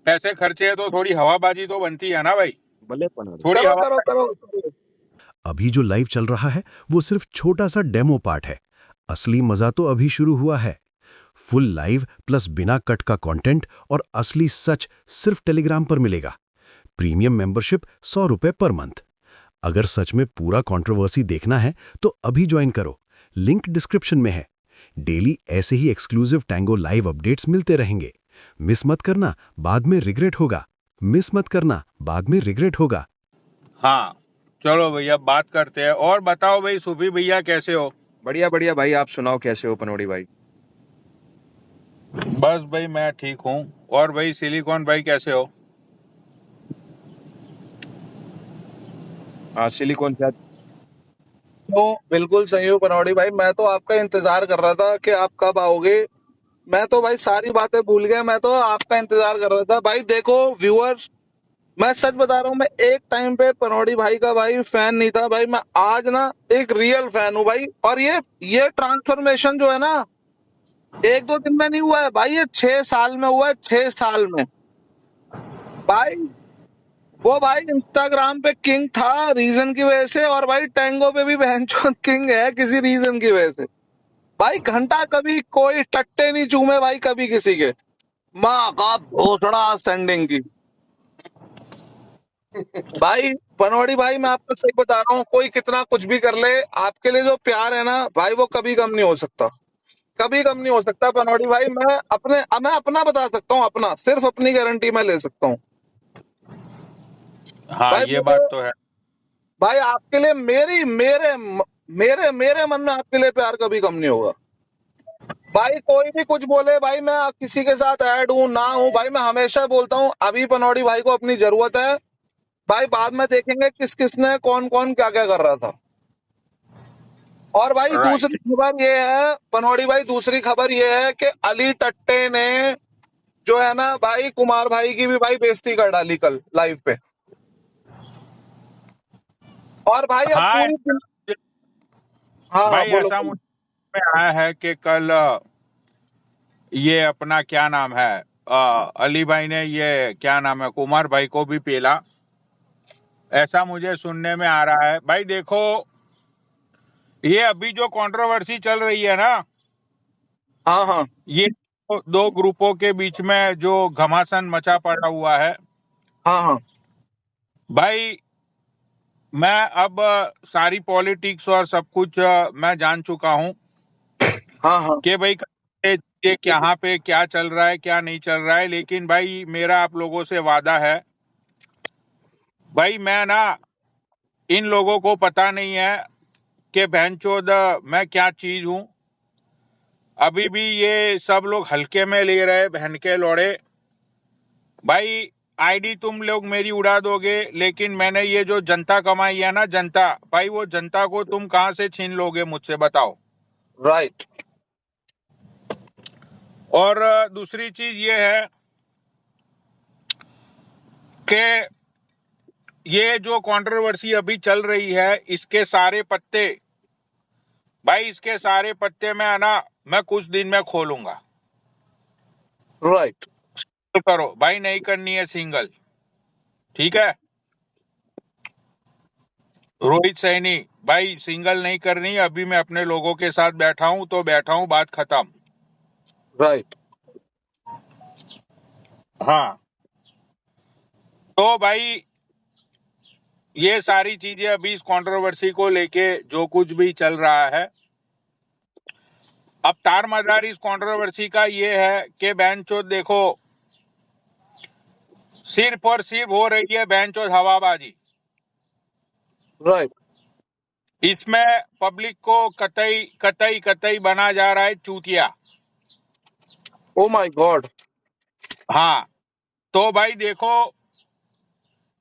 पैसे खर्चे है तो थोड़ी हवाबाजी तो बनती है ना भाई, भले पनोड़ी थोड़ी करो हवा। करो करो। अभी जो लाइव चल रहा है वो सिर्फ छोटा सा डेमो पार्ट है। असली मजा तो अभी शुरू हुआ है। फुल लाइव प्लस बिना कट का कंटेंट और असली सच सिर्फ टेलीग्राम पर मिलेगा। Premium membership ₹100 per month. अगर सच में पूरा कंट्रोवर्सी देखना है तो अभी ज्वाइन करो, लिंक डिस्क्रिप्शन में है। डेली ऐसे ही एक्सक्लूसिव टैंगो लाइव अपडेट्स मिलते रहेंगे। मिस मत करना, बाद में रिग्रेट होगा। मिस मत करना, बाद में रिग्रेट होगा। हाँ चलो भैया बात करते हैं। और बताओ भाई सुभी भैया कैसे हो? बढ़िया बढ़िया भाई, आप सुनाओ कैसे हो पनोड़ी भाई? बस भाई मैं ठीक हूँ। और भाई सिलिकॉन भाई कैसे हो? हाँ सिलिकॉन शायद। तो बिल्कुल सही हो पनौड़ी भाई, मैं तो आपका इंतजार कर रहा था कि आप कब आओगे। मैं तो भाई सारी बातें भूल गया, मैं तो आपका इंतजार कर रहा था भाई। देखो व्यूअर्स, मैं सच बता रहा हूँ, मैं एक टाइम पे पनौड़ी भाई का भाई फैन नहीं था भाई, मैं आज ना एक रियल फैन हूँ भाई। और ये ट्रांसफॉर्मेशन जो है ना, एक दो दिन में नहीं हुआ है भाई, ये 6 साल में हुआ है, 6 साल में भाई। वो भाई इंस्टाग्राम पे किंग था रीजन की वजह से, और भाई टैंगो पे भी बहनचोद किंग है किसी रीजन की वजह से भाई। घंटा कभी कोई टट्टे नहीं चूमे भाई कभी किसी के, माँ का भोसड़ा स्टैंडिंग की भाई। पनौड़ी भाई मैं आपको सही बता रहा हूँ, कोई कितना कुछ भी कर ले, आपके लिए जो प्यार है ना भाई वो कभी कम नहीं हो सकता, कभी कम नहीं हो सकता पनौड़ी भाई। मैं अपना बता सकता हूँ, अपना सिर्फ अपनी गारंटी मैं ले सकता हूँ हाँ भाई। ये बात तो है। भाई आपके लिए मेरी मेरे मेरे मेरे मन में आपके लिए प्यार कभी कम नहीं होगा भाई। कोई भी कुछ बोले भाई, मैं किसी के साथ ऐड हूं ना हूं भाई, मैं हमेशा बोलता हूं अभी पनौड़ी भाई को अपनी जरूरत है भाई, बाद में देखेंगे किस किसने कौन कौन क्या क्या कर रहा था। और भाई दूसरी राइट। खबर ये है पनौड़ी भाई, दूसरी खबर ये है कि अली टट्टे ने जो है ना भाई कुमार भाई की भी भाई बेइज्जती कर डाली कल लाइव पे। और भाई अब हाँ पूरी हाँ हाँ भाई बोलो ऐसा बोलो। मुझे में आया है कि कल ये अपना क्या नाम है, अली भाई ने ये क्या नाम है कुमार भाई को भी पेला, ऐसा मुझे सुनने में आ रहा है। भाई देखो ये अभी जो कंट्रोवर्सी चल रही है ना, हाँ हाँ ये दो ग्रुपों के बीच में जो घमासान मचा पड़ा हुआ है हाँ हाँ भाई। मैं अब सारी पॉलिटिक्स और सब कुछ मैं जान चुका हूँ हाँ हाँ कि भाई ये यहाँ पे क्या चल रहा है क्या नहीं चल रहा है। लेकिन भाई मेरा आप लोगों से वादा है भाई, मैं ना इन लोगों को पता नहीं है कि बहनचोद मैं क्या चीज हूँ। अभी भी ये सब लोग हल्के में ले रहे बहन के लौड़े। भाई आईडी तुम लोग मेरी उड़ा दोगे, लेकिन मैंने ये जो जनता कमाई है ना, जनता भाई, वो जनता को तुम कहां से छीन लोगे मुझसे बताओ। राइट और दूसरी चीज ये है कि ये जो कंट्रोवर्सी अभी चल रही है, इसके सारे पत्ते भाई, इसके सारे पत्ते मैं कुछ दिन में खोलूंगा। राइट तो करो भाई, नहीं करनी है सिंगल, ठीक है। रोहित सैनी भाई सिंगल नहीं करनी, अभी मैं अपने लोगों के साथ बैठा हूं तो बैठा हूं, बात खत्म। राइट हाँ तो भाई ये सारी चीजें अभी इस कंट्रोवर्सी को लेके जो कुछ भी चल रहा है, अब तारमदार इस कंट्रोवर्सी का ये है कि बहनचोद देखो सिर्फ और सिर्फ हो रही है बहनचोद हवाबाजी। राइट इसमें पब्लिक को कतई कतई कतई बना जा रहा है चूतिया। Oh my God. हाँ तो भाई देखो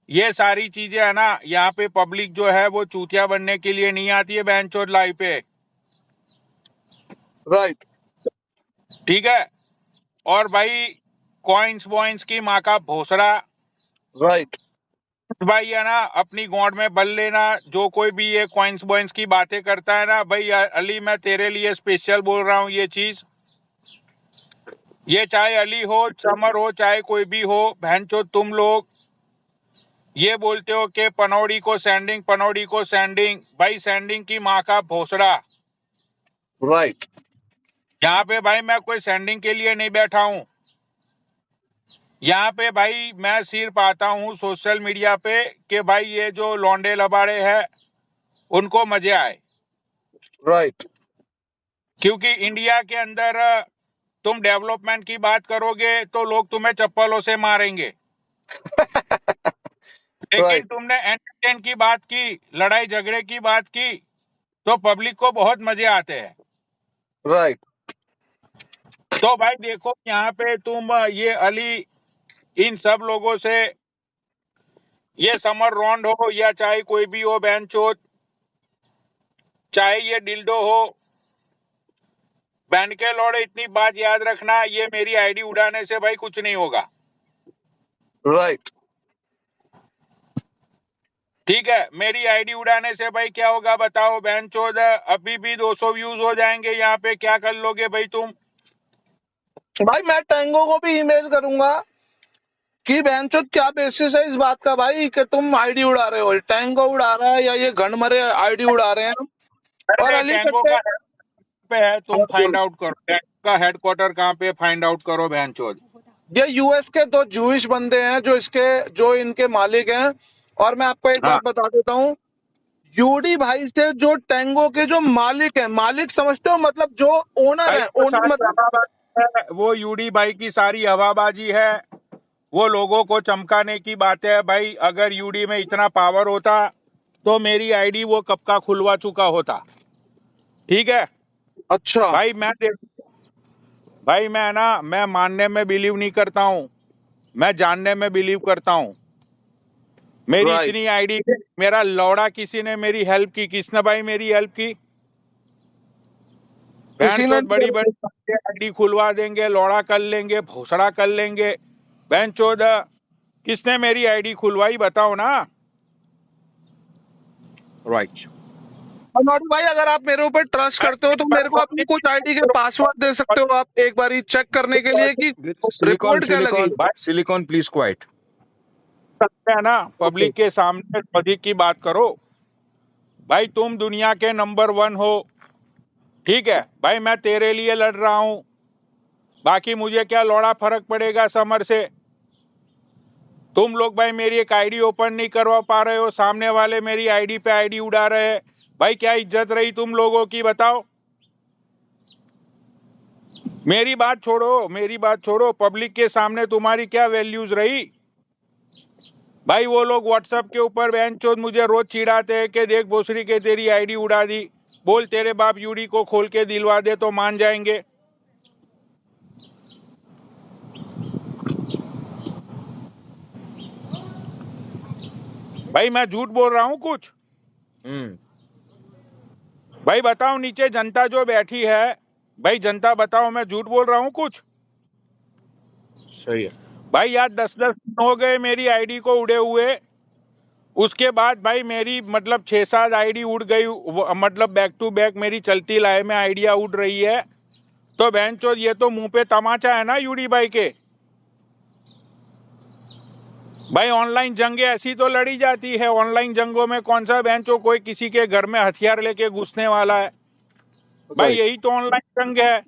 ये सारी चीजें है ना, यहाँ पे पब्लिक जो है वो चूतिया बनने के लिए नहीं आती है बहनचोद लाइव पे, राइट ठीक है। और भाई कॉइन्स वॉइन्स की माँ का भोसड़ा राइट भाई है ना, अपनी गॉड में बल लेना। जो कोई भी ये कॉइन्स वॉइन्स की बातें करता है ना भाई, अली मैं तेरे लिए स्पेशल बोल रहा हूँ, ये चीज ये चाहे अली हो, समर हो, चाहे कोई भी हो, बहनचोद तुम लोग ये बोलते हो कि पनौड़ी को सैंडिंग, पनौड़ी को सैंडिंग। भाई सैंडिंग की माँ का भोसड़ा। राइट। यहाँ पे भाई मैं कोई सैंडिंग के लिए नहीं बैठा हूँ। यहाँ पे भाई मैं सिर्फ आता हूँ सोशल मीडिया पे कि भाई ये जो लौंडे लबाड़े हैं उनको मजे आए। राइट। क्योंकि इंडिया के अंदर तुम डेवलपमेंट की बात करोगे तो लोग तुम्हें चप्पलों से मारेंगे, लेकिन राइट। तुमने एंटरटेन की बात की, लड़ाई झगड़े की बात की, तो पब्लिक को बहुत मजे आते हैं। राइट। तो भाई देखो यहाँ पे तुम ये अली, इन सब लोगों से, ये समर रॉन्ड हो या चाहे कोई भी हो बहनचोद, चाहे ये डिल्डो हो, बहन के लौड़े, इतनी बात याद रखना, ये मेरी आईडी उड़ाने से भाई कुछ नहीं होगा। राइट। ठीक है, मेरी आईडी उड़ाने से भाई क्या होगा बताओ बहनचोद? अभी भी 200 व्यूज हो जाएंगे यहाँ पे, क्या कर लोगे भाई तुम? भाई मैं टैंगो को भी ईमेल करूंगा कि बहनचोद क्या बेसिस है इस बात का भाई कि तुम आईडी उड़ा रहे हो, टैंगो उड़ा रहा है या ये घंडमरे आईडी उड़ा रहे हैं। और अरे अली टैंगो कट्टे का पे है, तुम फाइंड आउट करो टैंगो का हेडक्वार्टर कहाँ पे, फाइंड आउट करो बहनचोद। ये यूएस के 2 जूइश बंदे हैं जो इनके मालिक हैं। और मैं आपको एक हाँ, बात बता देता हूँ, यूडी भाई से जो टैंगो के जो मालिक हैं, मालिक समझते हो मतलब जो ओनर भाई है, वो ओनर सारी मतलब हवाबाजी है, वो यूडी भाई की सारी हवाबाजी है, वो लोगों को चमकाने की बात है। भाई अगर यूडी में इतना पावर होता तो मेरी आईडी वो कब का खुलवा चुका होता। ठीक है अच्छा। भाई, भाई मैं मानने में बिलीव नहीं करता हूँ, मैं जानने में बिलीव करता हूँ। मेरी राइट। इतनी आईडी, मेरा लौड़ा किसी ने मेरी हेल्प की? किसने भाई मेरी हेल्प की? बहन किसी ने चोद नहीं बड़ी करा। बड़ी आईडी खुलवा देंगे, लौड़ा कर लेंगे, भोसड़ा कर लेंगे। बहन चोद किसने मेरी आईडी खुलवाई बताओ ना। राइट। मनोज भाई अगर आप मेरे ऊपर ट्रस्ट करते हो तो मेरे को अपनी कुछ आईडी के पासवर्ड दे सकते हो आप, एक बार चेक करने के लिए कि सिलिकॉन रिपोर्ट क्या लगी। Silicon silicon please quite. है ना, पब्लिक के सामने पब्लिक की बात करो। भाई तुम दुनिया के नंबर 1 हो, ठीक है भाई, मैं तेरे लिए लड़ रहा हूं, बाकी मुझे क्या लौड़ा फर्क पड़ेगा समर से। तुम लोग भाई मेरी एक आईडी ओपन नहीं करवा पा रहे हो, सामने वाले मेरी आईडी पे आईडी उड़ा रहे हैं। भाई क्या इज्जत रही तुम लोगों की बताओ? मेरी बात छोड़ो, पब्लिक के सामने तुम्हारी क्या वैल्यूज रही? भाई वो लोग व्हाट्सएप के ऊपर बहनचोद मुझे रोज चिढ़ाते हैं कि देख भोसड़ी के तेरी आईडी उड़ा दी, बोल तेरे बाप यूडी को खोल के दिलवा दे तो मान जाएंगे। भाई मैं झूठ बोल रहा हूं कुछ? भाई बताओ नीचे जनता जो बैठी है, भाई जनता बताओ मैं झूठ बोल रहा हूं कुछ? सही है भाई यार 10-10 दिन हो गए मेरी आईडी को उड़े हुए, उसके बाद भाई मेरी मतलब 6-7 आईडी उड़ गई, मतलब बैक टू बैक मेरी चलती लाए में आइडिया उड़ रही है। तो बहनचोद ये तो मुंह पे तमाचा है ना यूडी भाई के। भाई ऑनलाइन जंगें ऐसी तो लड़ी जाती है, ऑनलाइन जंगों में कौन सा बहनचोद कोई किसी के घर में हथियार लेके घुसने वाला है? भाई यही तो ऑनलाइन जंग है।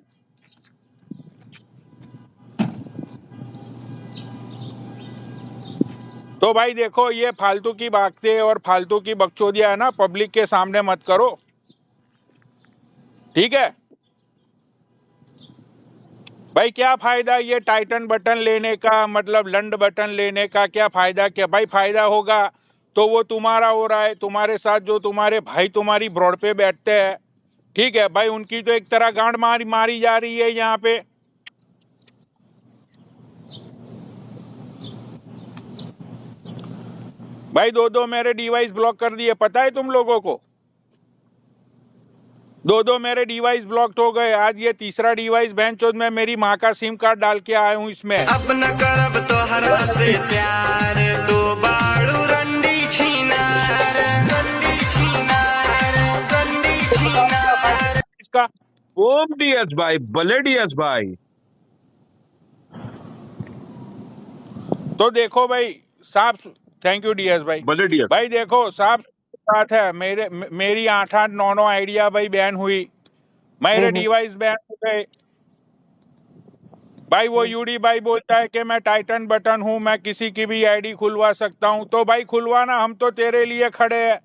तो भाई देखो ये फालतू की बातें और फालतू की बकचोदियां है ना, पब्लिक के सामने मत करो, ठीक है भाई? क्या फायदा ये टाइटन बटन लेने का, मतलब लंड बटन लेने का? क्या फायदा? क्या भाई फायदा होगा तो वो तुम्हारा हो रहा है, तुम्हारे साथ जो तुम्हारे भाई तुम्हारी ब्रॉड पे बैठते हैं, ठीक है भाई, उनकी तो एक तरह गांड मारी जा रही है यहाँ पे। भाई 2 मेरे डिवाइस ब्लॉक कर दिए, पता है तुम लोगों को? 2 मेरे डिवाइस ब्लॉक हो गए। आज ये तीसरा डिवाइस बहनचोद में मेरी माँ का सिम कार्ड डाल के आया हूँ इसमें। अपना करब तोहरा से प्यार, तो बाड़ू रंडी छीनार, रंडी छीनार, रंडी छीनार। इसका ओम डीएस भाई, भले डीएस भाई। तो देखो भाई साफ, थैंक यू डीएस भाई। भले डीएस। भाई देखो साफ बात है, मेरी 8-8 9 आइडिया भाई बैन हुई, मेरे डिवाइस बैन हो गए भाई। वो यूडी भाई बोलता है कि मैं टाइटन बटन हूं, मैं किसी की भी आईडी खुलवा सकता हूं। तो भाई खुलवाना, हम तो तेरे लिए खड़े हैं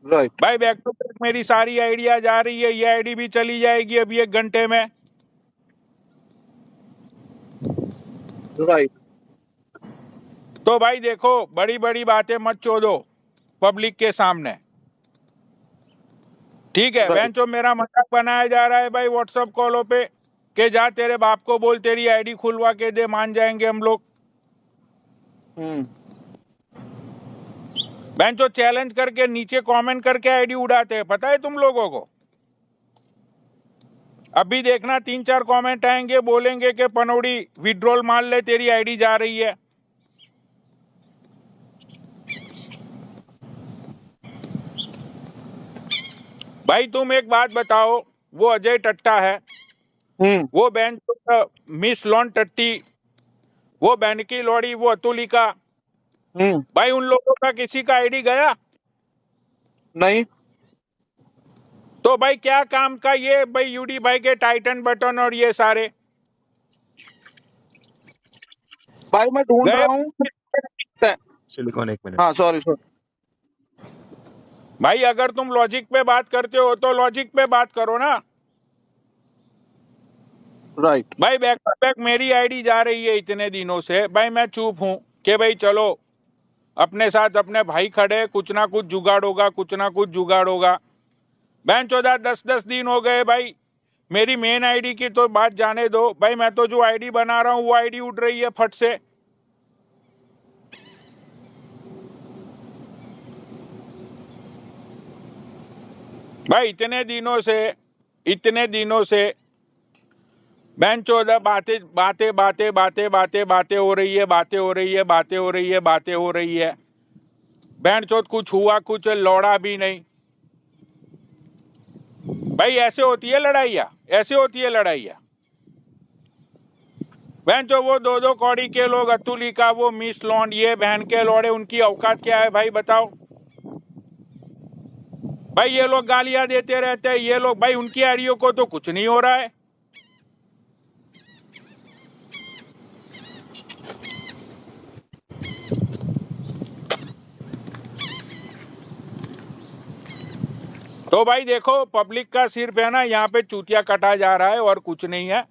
राइट भाई। बैक टू बैक मेरी सारी आइडिया जा रही है, ये आईडी भी चली जाएगी अभी 1 घंटे में। राइट तो भाई देखो बड़ी बड़ी बातें मत चोदो पब्लिक के सामने, ठीक है। Right. बेंचो मेरा मजाक बनाया जा रहा है भाई व्हाट्सएप कॉलों पे कि जा तेरे बाप को बोल तेरी आईडी खुलवा के दे, मान जाएंगे हम लोग। बेंचो चैलेंज करके नीचे कमेंट करके आईडी उड़ाते हैं, पता है तुम लोगों को। अभी देखना 3-4 कमेंट आएंगे, बोलेंगे कि पनौड़ी विड्रॉल मान ले, तेरी आईडी जा रही है। भाई तुम एक बात बताओ, वो अजय टट्टा है, वो बेंच मिस लॉन टट्टी, वो बैनकी लोड़ी, वो अतुलिका, भाई उन लोगों का किसी का आईडी गया नहीं तो भाई क्या काम का ये भाई यूडी भाई के टाइटन बटन और ये सारे भाई मैं ढूंढ गए। रहा हूँ। Silicon 1 minute. हाँ सॉरी सॉरी। भाई अगर तुम लॉजिक पे बात करते हो तो लॉजिक पे बात करो ना। राइट भाई बैक टू बैक मेरी आईडी जा रही है इतने दिनों से, भाई मैं चुप हूं कि भाई चलो अपने साथ अपने भाई खड़े, कुछ ना कुछ जुगाड़ होगा, कुछ ना कुछ जुगाड़ होगा। बहन चौदह 10-10 दिन हो गए भाई, मेरी मेन आईडी की तो बात जाने दो भाई, मैं तो जो आईडी बना रहा हूं वो आईडी उड़ रही है फट से। भाई इतने दिनों से बहन चौदह बातें हो रही है, बहन चौथ कुछ हुआ, कुछ लौड़ा भी नहीं। भाई ऐसे होती है लड़ाइया। बहन चो वो 2-2 कौड़ी के लोग, अतुली का वो मिस लॉन्ड, ये बहन के लौड़े, उनकी औकात क्या है भाई बताओ। भाई ये लोग गालियां देते रहते हैं, ये लोग भाई उनकी आईडियों को तो कुछ नहीं हो रहा है। तो भाई देखो पब्लिक का सिर्फ है ना यहाँ पे चूतिया कटा जा रहा है और कुछ नहीं है,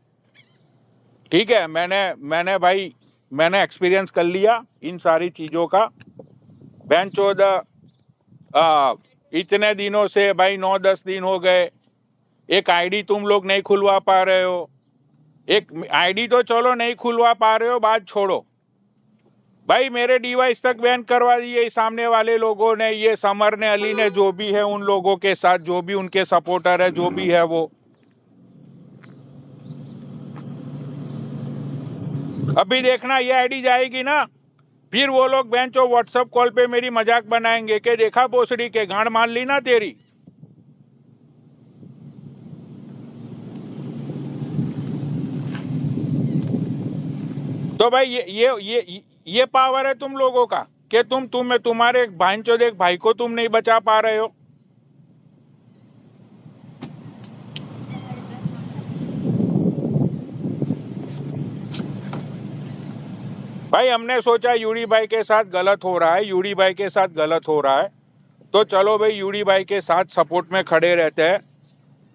ठीक है। मैंने एक्सपीरियंस कर लिया इन सारी चीजों का। बहन चौदह इतने दिनों से भाई 9-10 दिन हो गए, एक आईडी तुम लोग नहीं खुलवा पा रहे हो। एक आईडी तो चलो नहीं खुलवा पा रहे हो, बात छोड़ो भाई, मेरे डिवाइस तक बैन करवा दिए सामने वाले लोगों ने, ये समर ने, अली ने, जो भी है उन लोगों के साथ, जो भी उनके सपोर्टर है, जो भी है वो। अभी देखना ये आईडी जाएगी ना, फिर वो लोग बेंचो व्हाट्सएप कॉल पे मेरी मजाक बनाएंगे कि देखा पोसड़ी के गांड मान ली ना तेरी। तो भाई ये पावर है तुम लोगों का कि तुम्हारे भाईचोद एक भाई को तुम नहीं बचा पा रहे हो। भाई हमने सोचा यूडी भाई के साथ गलत हो रहा है, तो चलो भाई यूडी भाई के साथ सपोर्ट में खड़े रहते हैं,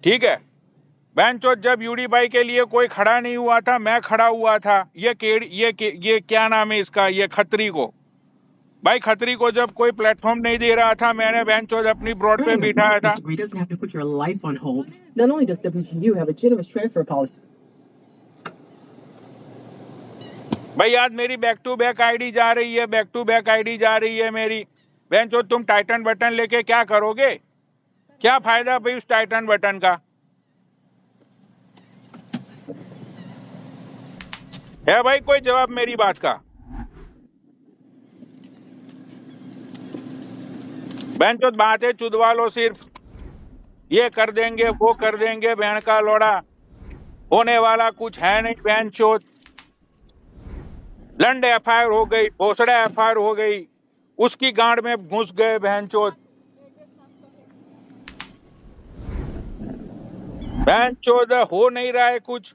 ठीक है। बहनचोद जब यूडी भाई के लिए कोई खड़ा नहीं हुआ था, मैं खड़ा हुआ था। ये क्या नाम है इसका, ये खत्री को, भाई खत्री को जब कोई प्लेटफॉर्म नहीं दे रहा था, मैंने बहनचोद अपनी ब्रॉड पे बिठाया था। He doesn't have to put your life on hold. Not only does WGU have a generous transfer policy. भाई आज मेरी बैक टू बैक आईडी जा रही है मेरी। बहनचोद तुम टाइटन बटन लेके क्या करोगे, क्या फायदा भाई उस टाइटन बटन का है भाई? कोई जवाब मेरी बात का? बहनचोद बातें चुदवा लो, सिर्फ ये कर देंगे वो कर देंगे, बहन का लोड़ा, होने वाला कुछ है नहीं बहनचोद। लंड एफआईआर हो गई, भोसड़ा एफआईआर हो गई, उसकी गांड में घुस गए बहनचोद। बहनचोद हो नहीं रहा है कुछ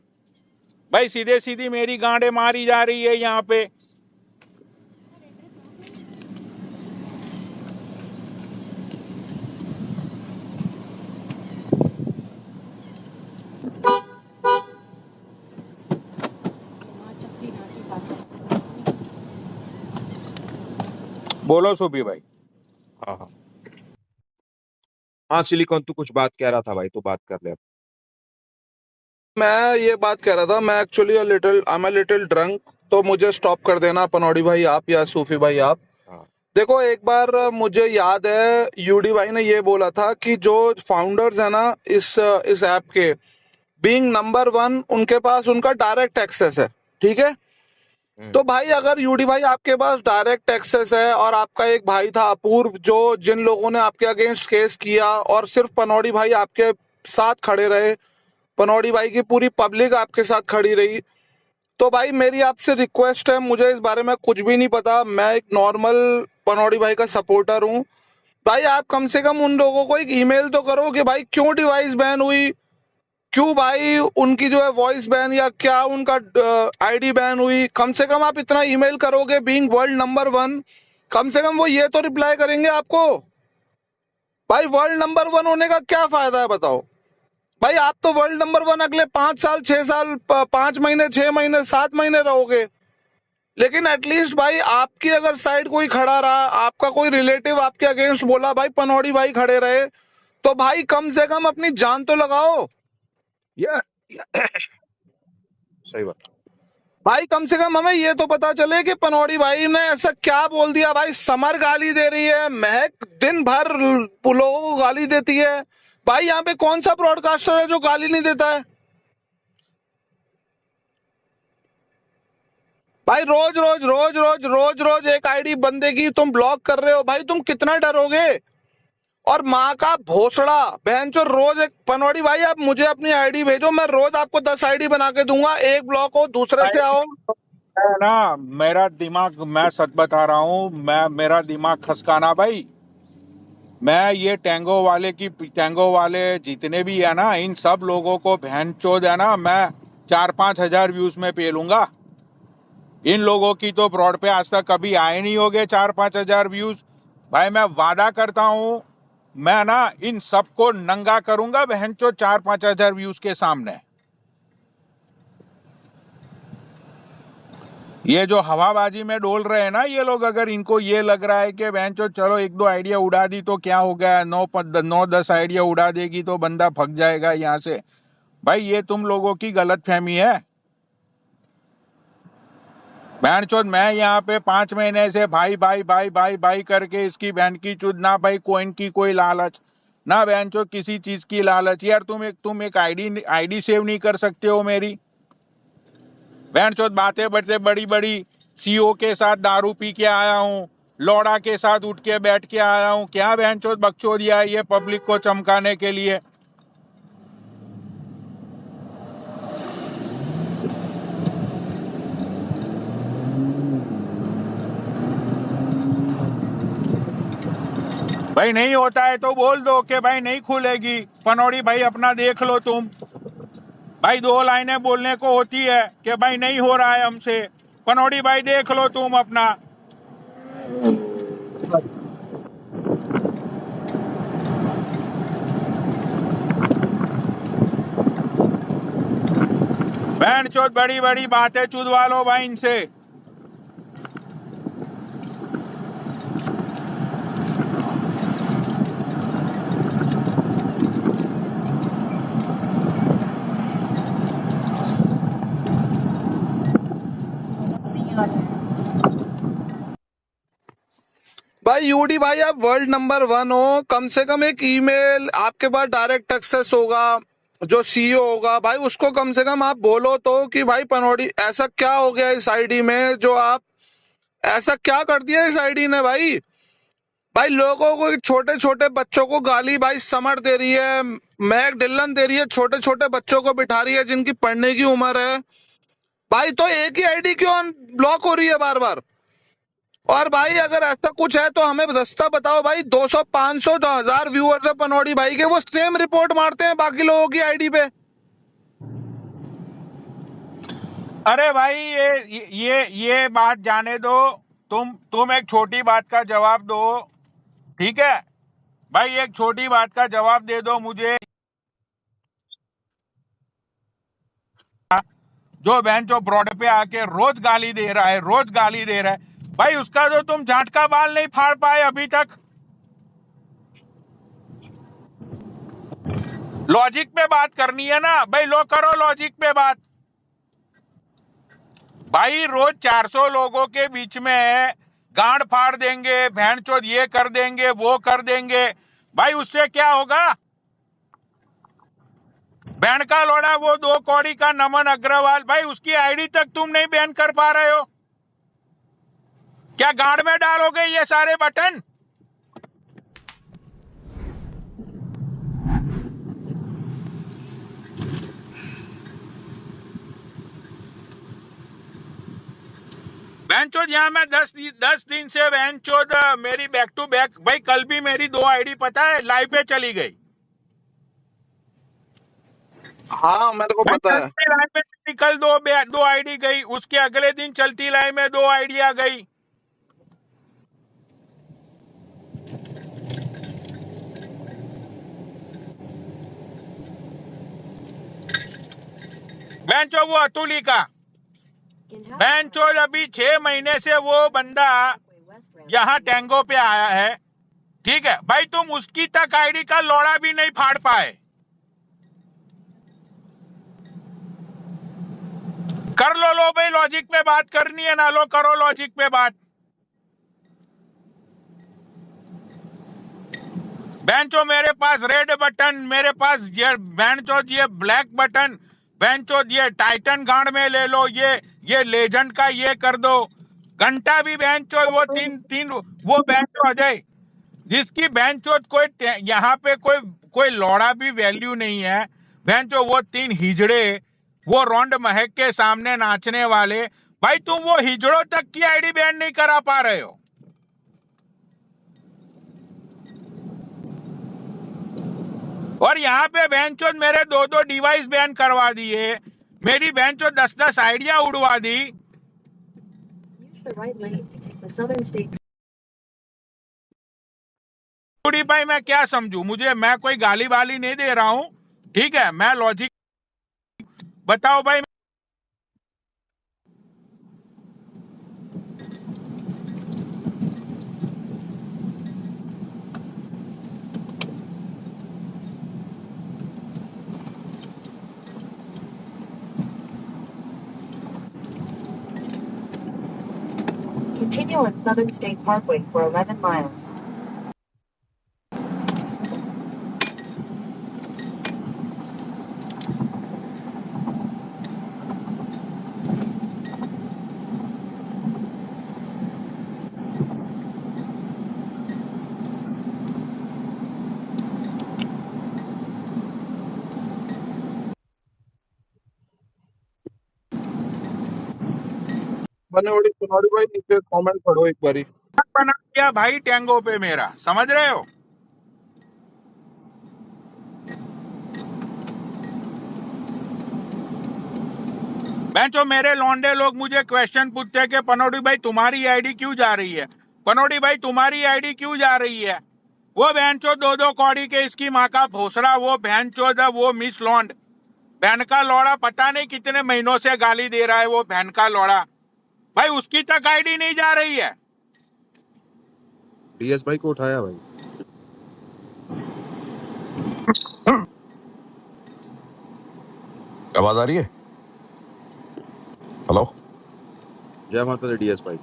भाई, सीधे सीधी मेरी गांडें मारी जा रही है यहाँ पे। बोलो सुबी भाई। हाँ हाँ हाँ सिलिकॉन, तू कुछ बात कह रहा था भाई, तो बात कर ले अब। मैं ये बात कह रहा था, मैं actually I am little drunk, तो मुझे स्टॉप कर देना पनौड़ी भाई आप या सूफी भाई आप। हाँ देखो एक बार मुझे याद है यूडी भाई ने ये बोला था कि जो फाउंडर्स है ना इस ऐप के, बीइंग नंबर 1 उनके पास उनका डायरेक्ट एक्सेस है, ठीक है। तो भाई अगर यूडी भाई आपके पास डायरेक्ट एक्सेस है और आपका एक भाई था अपूर्व जो जिन लोगों ने आपके अगेंस्ट केस किया और सिर्फ पनौड़ी भाई आपके साथ खड़े रहे, पनौड़ी भाई की पूरी पब्लिक आपके साथ खड़ी रही, तो भाई मेरी आपसे रिक्वेस्ट है, मुझे इस बारे में कुछ भी नहीं पता, मैं एक नॉर्मल पनौड़ी भाई का सपोर्टर हूँ। भाई आप कम से कम उन लोगों को एक ईमेल तो करो कि भाई क्यों डिवाइस बैन हुई, क्यों भाई उनकी जो है वॉइस बैन या क्या उनका आईडी बैन हुई। कम से कम आप इतना ईमेल करोगे, बीइंग वर्ल्ड नंबर 1, कम से कम वो ये तो रिप्लाई करेंगे आपको। भाई वर्ल्ड नंबर 1 होने का क्या फायदा है बताओ। भाई आप तो वर्ल्ड नंबर 1 अगले 5 साल 6 साल 5 महीने 6 महीने 7 महीने रहोगे, लेकिन एटलीस्ट भाई आपकी अगर साइड कोई खड़ा रहा, आपका कोई रिलेटिव आपके अगेंस्ट बोला, भाई पनौड़ी भाई खड़े रहे, तो भाई कम से कम अपनी जान तो लगाओ। या सही बात। भाई कम से कम हमें ये तो पता चले कि पनौड़ी भाई ने ऐसा क्या बोल दिया। भाई समर गाली दे रही है, महक दिन भर लोगों को गाली देती है, भाई यहाँ पे कौन सा ब्रॉडकास्टर है जो गाली नहीं देता है। भाई रोज रोज रोज रोज रोज रोज एक आईडी बंदे की तुम ब्लॉक कर रहे हो, भाई तुम कितना डरोगे। और माँ का भोसड़ा बहनचोद, रोज एक पनौड़ी भाई आप मुझे अपनी आईडी भेजो, मैं रोज आपको 10 आईडी बना के दूंगा, एक ब्लॉक हो दूसरे से आओ। है ना, मेरा दिमाग, मैं सच बता रहा हूँ, मेरा दिमाग खसकाना भाई। मैं ये टैंगो वाले जितने भी है ना, इन सब लोगों को बहनचोद है ना, मैं 4-5 हजार व्यूज में पेलूंगा। इन लोगों की तो ब्रॉड पे आज तक कभी आए नहीं होंगे 4-5 हजार व्यूज। भाई मैं वादा करता हूँ, मैं ना इन सबको नंगा करूंगा बहनचोद 4-5 हजार व्यूज के सामने। ये जो हवाबाजी में डोल रहे हैं ना ये लोग, अगर इनको ये लग रहा है कि बहनचोद चलो 1-2 आइडिया उड़ा दी तो क्या हो गया, 9-10 आइडिया उड़ा देगी तो बंदा भग जाएगा यहाँ से, भाई ये तुम लोगों की गलत फहमी है। बहनचोद मैं यहाँ पे 5 महीने से भाई भाई भाई भाई भाई करके इसकी बहन की चुद, ना भाई कोइन की कोई लालच, ना बहनचोद किसी चीज की लालच। यार तुम एक आईडी सेव नहीं कर सकते हो मेरी। बहनचोद बातें बढ़ते बड़ी बड़ी सीओ के साथ दारू पी के आया हूँ, लौड़ा के साथ उठ के बैठ के आया हूँ, क्या बहनचोद बकचोदिया है ये पब्लिक को चमकाने के लिए। भाई नहीं होता है तो बोल दो कि भाई नहीं खुलेगी, पनौड़ी भाई अपना देख लो तुम। भाई 2 लाइनें बोलने को होती है कि भाई नहीं हो रहा है हमसे, पनौड़ी भाई देख लो तुम अपना। बहनचोद बड़ी बड़ी बातें चुदवा लो भाई इनसे। भाई यूडी भाई आप वर्ल्ड नंबर 1 हो, कम से कम एक ईमेल आपके पास डायरेक्ट एक्सेस होगा, जो सीईओ होगा भाई उसको कम से कम आप बोलो तो कि भाई पनौड़ी ऐसा क्या हो गया इस आईडी में, जो आप ऐसा क्या कर दिया इस आईडी ने। भाई भाई लोगों को, छोटे छोटे बच्चों को गाली भाई समर दे रही है, मैक डिलन दे रही है, छोटे छोटे बच्चों को बिठा रही है जिनकी पढ़ने की उम्र है। भाई तो एक ही आईडी क्यों ब्लॉक हो रही है बार बार? और भाई अगर ऐसा कुछ है तो हमें रास्ता बताओ भाई। 200 500 1000 व्यूअर्स है पनौड़ी भाई के, वो सेम रिपोर्ट मारते हैं बाकी लोगों की आईडी पे। अरे भाई ये बात जाने दो। तुम एक छोटी बात का जवाब दो, ठीक है भाई, एक छोटी बात का जवाब दे दो मुझे। जो बहन जो ब्रॉड पे आके रोज गाली दे रहा है, रोज गाली दे रहा है भाई, उसका जो तुम झाट का बाल नहीं फाड़ पाए अभी तक। लॉजिक पे बात करनी है ना भाई, लो करो लॉजिक पे बात। भाई रोज 400 लोगों के बीच में गांड फाड़ देंगे, बहन चोद ये कर देंगे, वो कर देंगे, भाई उससे क्या होगा? बैन का लोड़ा वो 2 कौड़ी का नमन अग्रवाल, भाई उसकी आईडी तक तुम नहीं बैन कर पा रहे हो। क्या गांड में डालोगे ये सारे बटन? बहनचोद यहाँ मैं 10 दिन से बहनचोद मेरी बैक टू बैक, भाई कल भी मेरी 2 आईडी पता है लाइव पे चली गई। हाँ मेरे को पता है। लाइव में कल 2 आईडी गई, उसके अगले दिन चलती लाइव में 2 आईडिया गई। बहनचोद वो अतुली का, बहनचोद अभी 6 महीने से वो बंदा यहाँ टैंगो पे आया है, ठीक है भाई, तुम उसकी तक आईडी का लोड़ा भी नहीं फाड़ पाए। कर लो भाई, लॉजिक पे बात करनी है ना, लो करो लॉजिक पे बात। बेंचो मेरे पास रेड बटन, मेरे पास ये बेंचो ये ब्लैक बटन, बेंचो ये टाइटन गांड में ले लो, ये लेजेंड का ये कर दो, घंटा भी बेंचो वो तीन वो बेंचो अजय जिसकी बेंचो कोई यहाँ पे कोई लौड़ा भी वैल्यू नहीं है, बेंचो वो 3 हिजड़े वो रौंड महक के सामने नाचने वाले, भाई तुम वो हिजड़ों तक की आईडी बैन नहीं करा पा रहे हो। और यहाँ पे बेंचोद मेरे 2 डिवाइस बैन करवा दिए, मेरी बेंचोद 10 आइडिया उड़वा दी। भाई मैं क्या समझू, मैं कोई गाली वाली नहीं दे रहा हूँ, ठीक है, मैं लॉजिक बताओ भाई। Continue on Southern State Parkway for 11 miles. पनौड़ी भाई नीचे कमेंट पढ़ो एक बारी। बना दिया भाई टैंगो पे मेरा, समझ रहे हो? बेंचो मेरे लौंडे लोग मुझे क्वेश्चन पूछते हैं कि पनौड़ी भाई तुम्हारी आईडी क्यों जा रही है, पनौड़ी भाई तुम्हारी आईडी क्यों जा रही है? वो बहनचो 2 कौड़ी के इसकी माँ का भोसड़ा, वो बहनचो वो मिस लॉन्ड बहन का लौड़ा पता नहीं कितने महीनों से गाली दे रहा है, वो बहन का लौड़ा, भाई उसकी तक आईडी नहीं जा रही है। डीएस भाई को उठाया भाई। आवाज आ रही है? हेलो, जय माता दी डीएस भाई।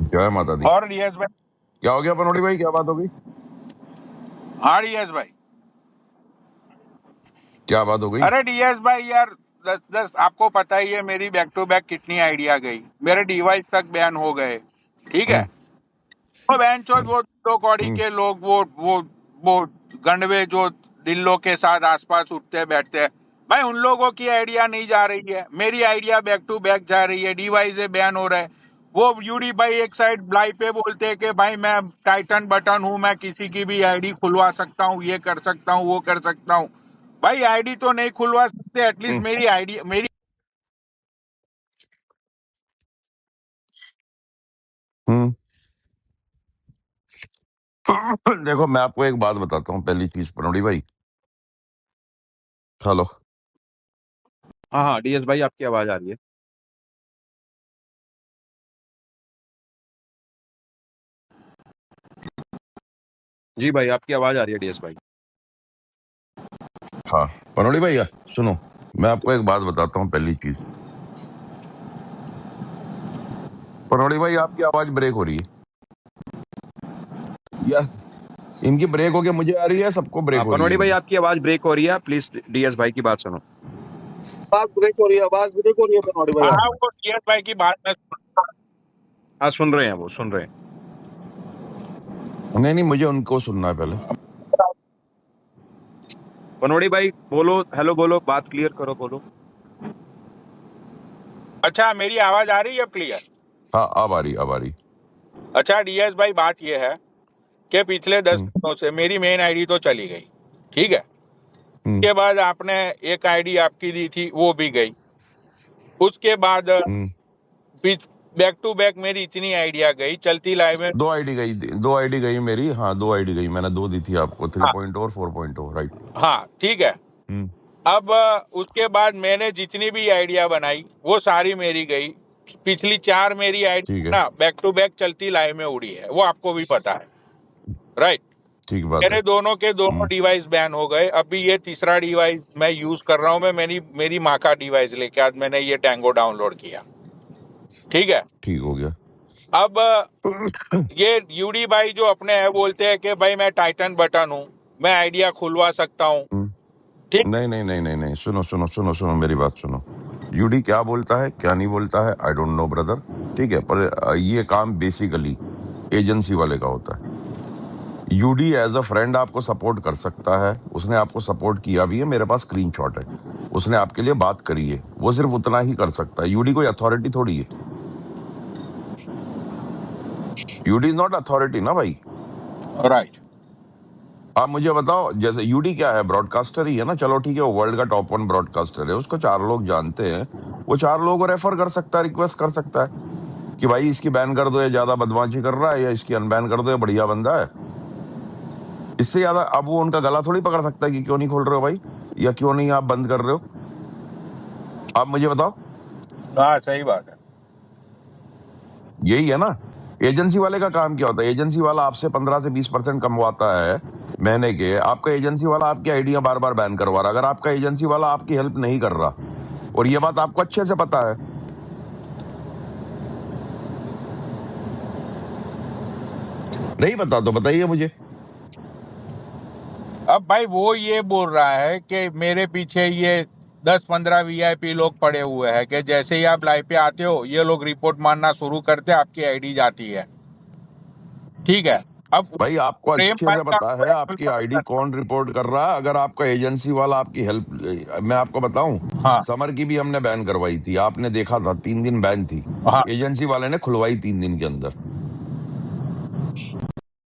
जय माता दी। और डीएस भाई क्या हो गया पनौड़ी भाई, क्या बात हो गई? हाँ डीएस भाई, क्या बात हो गई? अरे डीएस भाई यार 10 आपको पता ही है मेरी बैक टू बैक कितनी आइडिया गई, मेरे डिवाइस तक बैन हो गए, ठीक है। वो बैन चोद वो 2 कौड़ी के लोग वो गंडवे जो दिल्लों के साथ आसपास उठते बैठते हैं, भाई उन लोगों की आइडिया नहीं जा रही है, मेरी आइडिया बैक टू बैक जा रही है, डिवाइस बैन हो रहा है। वो यूडी भाई एक साइड लाइव पे बोलते हैं कि भाई मैं टाइटन बटन हूं, मैं किसी की भी आईडी खुलवा सकता हूं, ये कर सकता हूं, वो कर सकता हूं। भाई आईडी तो नहीं खुलवा सकते, एटलीस्ट मेरी आईडी मेरी हम्म। देखो मैं आपको एक बात बताता हूँ, पहली चीज पनौड़ी भाई। हेलो। हाँ हाँ डीएस भाई आपकी आवाज आ रही है। जी भाई आपकी आवाज आ रही है डीएस भाई। हाँ पनौड़ी भाई सुनो, मैं आपको एक बात बताता हूँ, पहली चीज। पनौड़ी भाई आपकी आवाज ब्रेक हो रही है, या इनकी ब्रेक होके मुझे आ रही है, सबको ब्रेक हो रही है पनौड़ी भाई इनकी। आपकी आवाज ब्रेक हो रही है, प्लीज डीएस भाई की बात सुनो। आवाज ब्रेक हो रही है, आवाज ब्रेक हो रही है बनवाड़ी भाई हाँ आपकी। वो टीएस भाई की बात मैं हाँ सुन रहे हैं, वो सुन रहे हैं। नहीं नहीं, मुझे उनको सुनना है पहले। पनौड़ी भाई बोलो, हेलो बोलो, बात क्लियर करो, बोलो। अच्छा मेरी आवाज आ रही है क्लियर? हाँ अब आ रही, अब आ रही। अच्छा डीएस भाई बात ये है कि पिछले 10 हम्म, दिनों से मेरी मेन आईडी तो चली गई, ठीक है। हम्म, उसके बाद आपने एक आईडी आपकी दी थी, वो भी गई। उसके बाद हम्म। बैक टू बैक मेरी इतनी आइडिया गई चलती लाइव में। दो आईडी गई, दो आईडी गई मेरी। हाँ 2 आईडी गई, मैंने 2 दी थी आपको, 3.0 और 4.0, राइट। हाँ ठीक है। हम्म, अब उसके बाद मैंने जितनी भी आइडिया बनाई वो सारी मेरी गई। पिछली 4 मेरी आइडिया ठीक है, ना बैक टू बैक चलती लाइव में उड़ी है, वो आपको भी पता है, राइट। ठीक बात है। मेरे दोनों के दोनों हम्म, डिवाइस बैन हो गए। अभी ये तीसरा डिवाइस मैं यूज कर रहा हूँ, मैं मेरी माँ का डिवाइस लेके आज मैंने ये टैंगो डाउनलोड किया, ठीक है। ठीक हो गया। अब ये यूडी भाई जो अपने है बोलते हैं कि भाई मैं टाइटन बटन हूँ, मैं आइडिया खुलवा सकता हूँ, हम्म, ठीक। नहीं नहीं नहीं नहीं नहीं, सुनो सुनो सुनो सुनो, मेरी बात सुनो। यूडी क्या बोलता है क्या नहीं बोलता है, आई डोंट नो ब्रदर, ठीक है। पर ये काम बेसिकली एजेंसी वाले का होता है। यूडी एज अ फ्रेंड आपको सपोर्ट कर सकता है, उसने आपको सपोर्ट किया भी है, मेरे पास स्क्रीनशॉट है, उसने आपके लिए बात करी है, वो सिर्फ उतना ही कर सकता है। यूडी कोई अथॉरिटी थोड़ी है, यूडी इज नॉट अथॉरिटी ना भाई। राइट। आप मुझे बताओ, जैसे यूडी क्या है, ब्रॉडकास्टर ही है ना, चलो ठीक है, वो वर्ल्ड का टॉप 1 ब्रॉडकास्टर है, उसको 4 लोग जानते हैं, वो 4 लोगों को रेफर कर सकता है, रिक्वेस्ट कर सकता है कि भाई इसकी बैन कर दो, ये ज्यादा बदमाशी कर रहा है, या इसकी अनबैन कर दो, ये बढ़िया बंदा है। इससे ज्यादा अब वो उनका गला थोड़ी पकड़ सकता है कि क्यों नहीं खोल रहे हो भाई, या क्यों नहीं आप बंद कर रहे हो। आप मुझे बताओ, हाँ सही बात है। यही है ना। एजेंसी वाले का काम क्या होता है, एजेंसी वाला आपसे 15 से 20% कमवाता है महीने के, आपका एजेंसी वाला आपकी आइडिया बार बार बैन करवा रहा है। अगर आपका एजेंसी वाला आपकी हेल्प नहीं कर रहा, और ये बात आपको अच्छे से पता है, नहीं पता तो बताइए मुझे। अब भाई वो ये बोल रहा है कि मेरे पीछे ये 10-15 वीआईपी लोग पड़े हुए हैं कि जैसे ही आप लाइव पे आते हो ये लोग रिपोर्ट मारना शुरू करते, आपकी आईडी जाती है, ठीक है। अब भाई आपको प्रेम अच्छे भाई से का पता है आपकी आईडी कौन रिपोर्ट कर रहा है। अगर आपका एजेंसी वाला आपकी हेल्प, मैं आपको बताऊं, हाँ समर की भी हमने बैन करवाई थी, आपने देखा था, 3 दिन बैन थी, हाँ एजेंसी वाले ने खुलवाई 3 दिन के अंदर।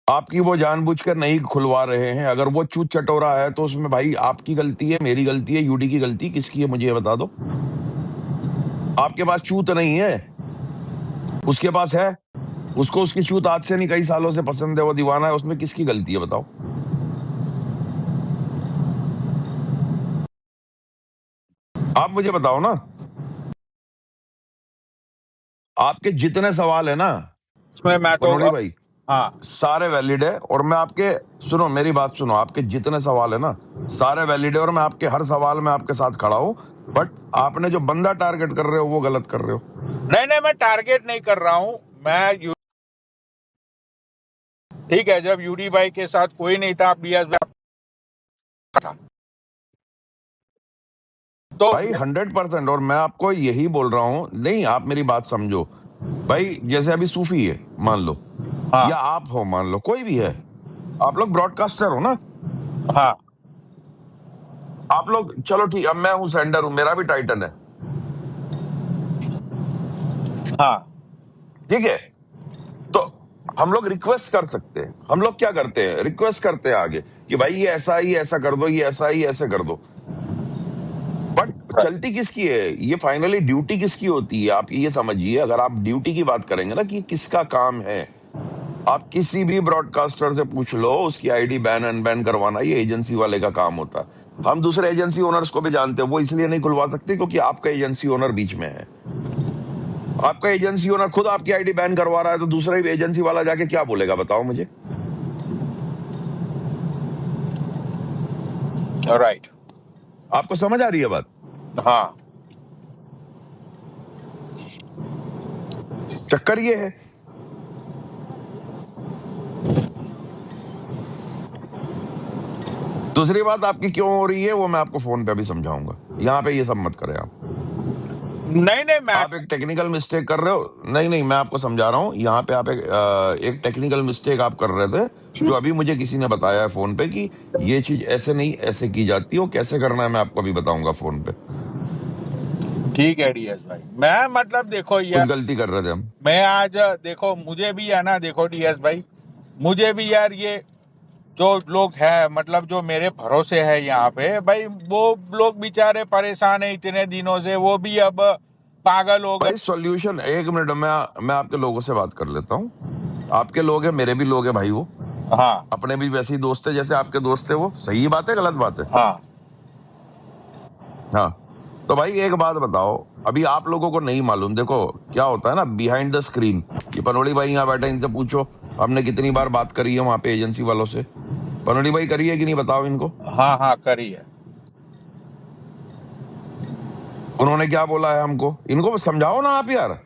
आपकी वो जानबूझ कर नहीं खुलवा रहे हैं, अगर वो चूत चटोरा है तो उसमें भाई आपकी गलती है, मेरी गलती है, यूडी की गलती किसकी है, मुझे ये बता दो। आपके पास चूत नहीं है, उसके पास है, उसको उसकी चूत आज से नहीं कई सालों से पसंद है, वो दीवाना है, उसमें किसकी गलती है बताओ। आप मुझे बताओ ना, आपके जितने सवाल है ना इसमें मैं तो पनौड़ी भाई, हाँ सारे वैलिड है, और मैं आपके, सुनो मेरी बात सुनो, आपके जितने सवाल है ना सारे वैलिड है, और मैं आपके हर सवाल में आपके साथ खड़ा हूं, बट आपने जो बंदा टारगेट कर रहे हो वो गलत कर रहे हो। नहीं मैं टारगेट नहीं कर रहा हूँ, मैं ठीक है। जब यूडी भाई के साथ कोई नहीं था, डीएस था तो भाई 100%, और मैं आपको यही बोल रहा हूं, नहीं आप मेरी बात समझो भाई, जैसे अभी सूफी है मान लो, हाँ या आप हो मान लो, कोई भी है, आप लोग ब्रॉडकास्टर हो ना, हाँ आप लोग चलो ठीक, अब मैं हूं सेंडर हूं, मेरा भी टाइटन है, हाँ ठीक है। तो हम लोग रिक्वेस्ट कर सकते हैं, हम लोग क्या करते हैं, रिक्वेस्ट करते हैं आगे कि भाई ये ऐसा ही ऐसा कर दो, ये ऐसा ही ऐसे कर दो। बट चलती किसकी है ये, फाइनली ड्यूटी किसकी होती है, आप ये समझिए। अगर आप ड्यूटी की बात करेंगे ना कि किसका काम है, आप किसी भी ब्रॉडकास्टर से पूछ लो, उसकी आईडी बैन अनबैन करवाना ये एजेंसी वाले का काम होता है। हम दूसरे एजेंसी ओनर्स को भी जानते हैं, वो इसलिए नहीं खुलवा सकते क्योंकि आपका एजेंसी ओनर बीच में है। आपका एजेंसी ओनर खुद आपकी आईडी बैन करवा रहा है तो दूसरा ही एजेंसी वाला जाके क्या बोलेगा, बताओ मुझे। राइट, आपको समझ आ रही है बात? हाँ चक्कर ये है। दूसरी बात आपकी क्यों हो रही है वो मैं आपको फोन पे अभी समझाऊंगा, यहाँ पे ये सब मत करें आप। नहीं नहीं मैं आप एक टेक्निकल मिस्टेक कर रहे हो, नहीं नहीं मैं आपको समझा रहा हूँ। यहाँ पे आप एक टेक्निकल मिस्टेक आप कर रहे थे, जो अभी मुझे किसी ने बताया है फोन पे कि ये चीज ऐसे नहीं ऐसे की जाती है, वो कैसे करना है मैं आपको अभी बताऊंगा फोन पे। ठीक है डीएस भाई, मैं मतलब देखो कुछ यार, गलती कर रहे थे हम। मैं आज देखो मुझे भी है ना, देखो डीएस भाई, मुझे भी यार ये जो लोग हैं मतलब जो मेरे भरोसे है यहाँ पे भाई, वो लोग बेचारे परेशान है इतने दिनों से, वो भी अब पागल हो गए। भाई सॉल्यूशन, एक मिनट मैं आपके लोगों से बात कर लेता हूँ। आपके लोग हैं, मेरे भी लोग हैं भाई, वो हाँ अपने भी वैसे ही दोस्त है जैसे आपके दोस्त है। वो सही बात है गलत बात है? हाँ हाँ। तो भाई एक बात बताओ, अभी आप लोगों को नहीं मालूम, देखो क्या होता है ना बिहाइंड द स्क्रीन। ये पनोड़ी भाई यहाँ बैठे, इनसे पूछो हमने कितनी बार बात करी है वहां पे एजेंसी वालों से। पनोड़ी भाई करी है कि नहीं, बताओ इनको। हाँ हाँ करी है। उन्होंने क्या बोला है हमको, इनको समझाओ ना आप यार।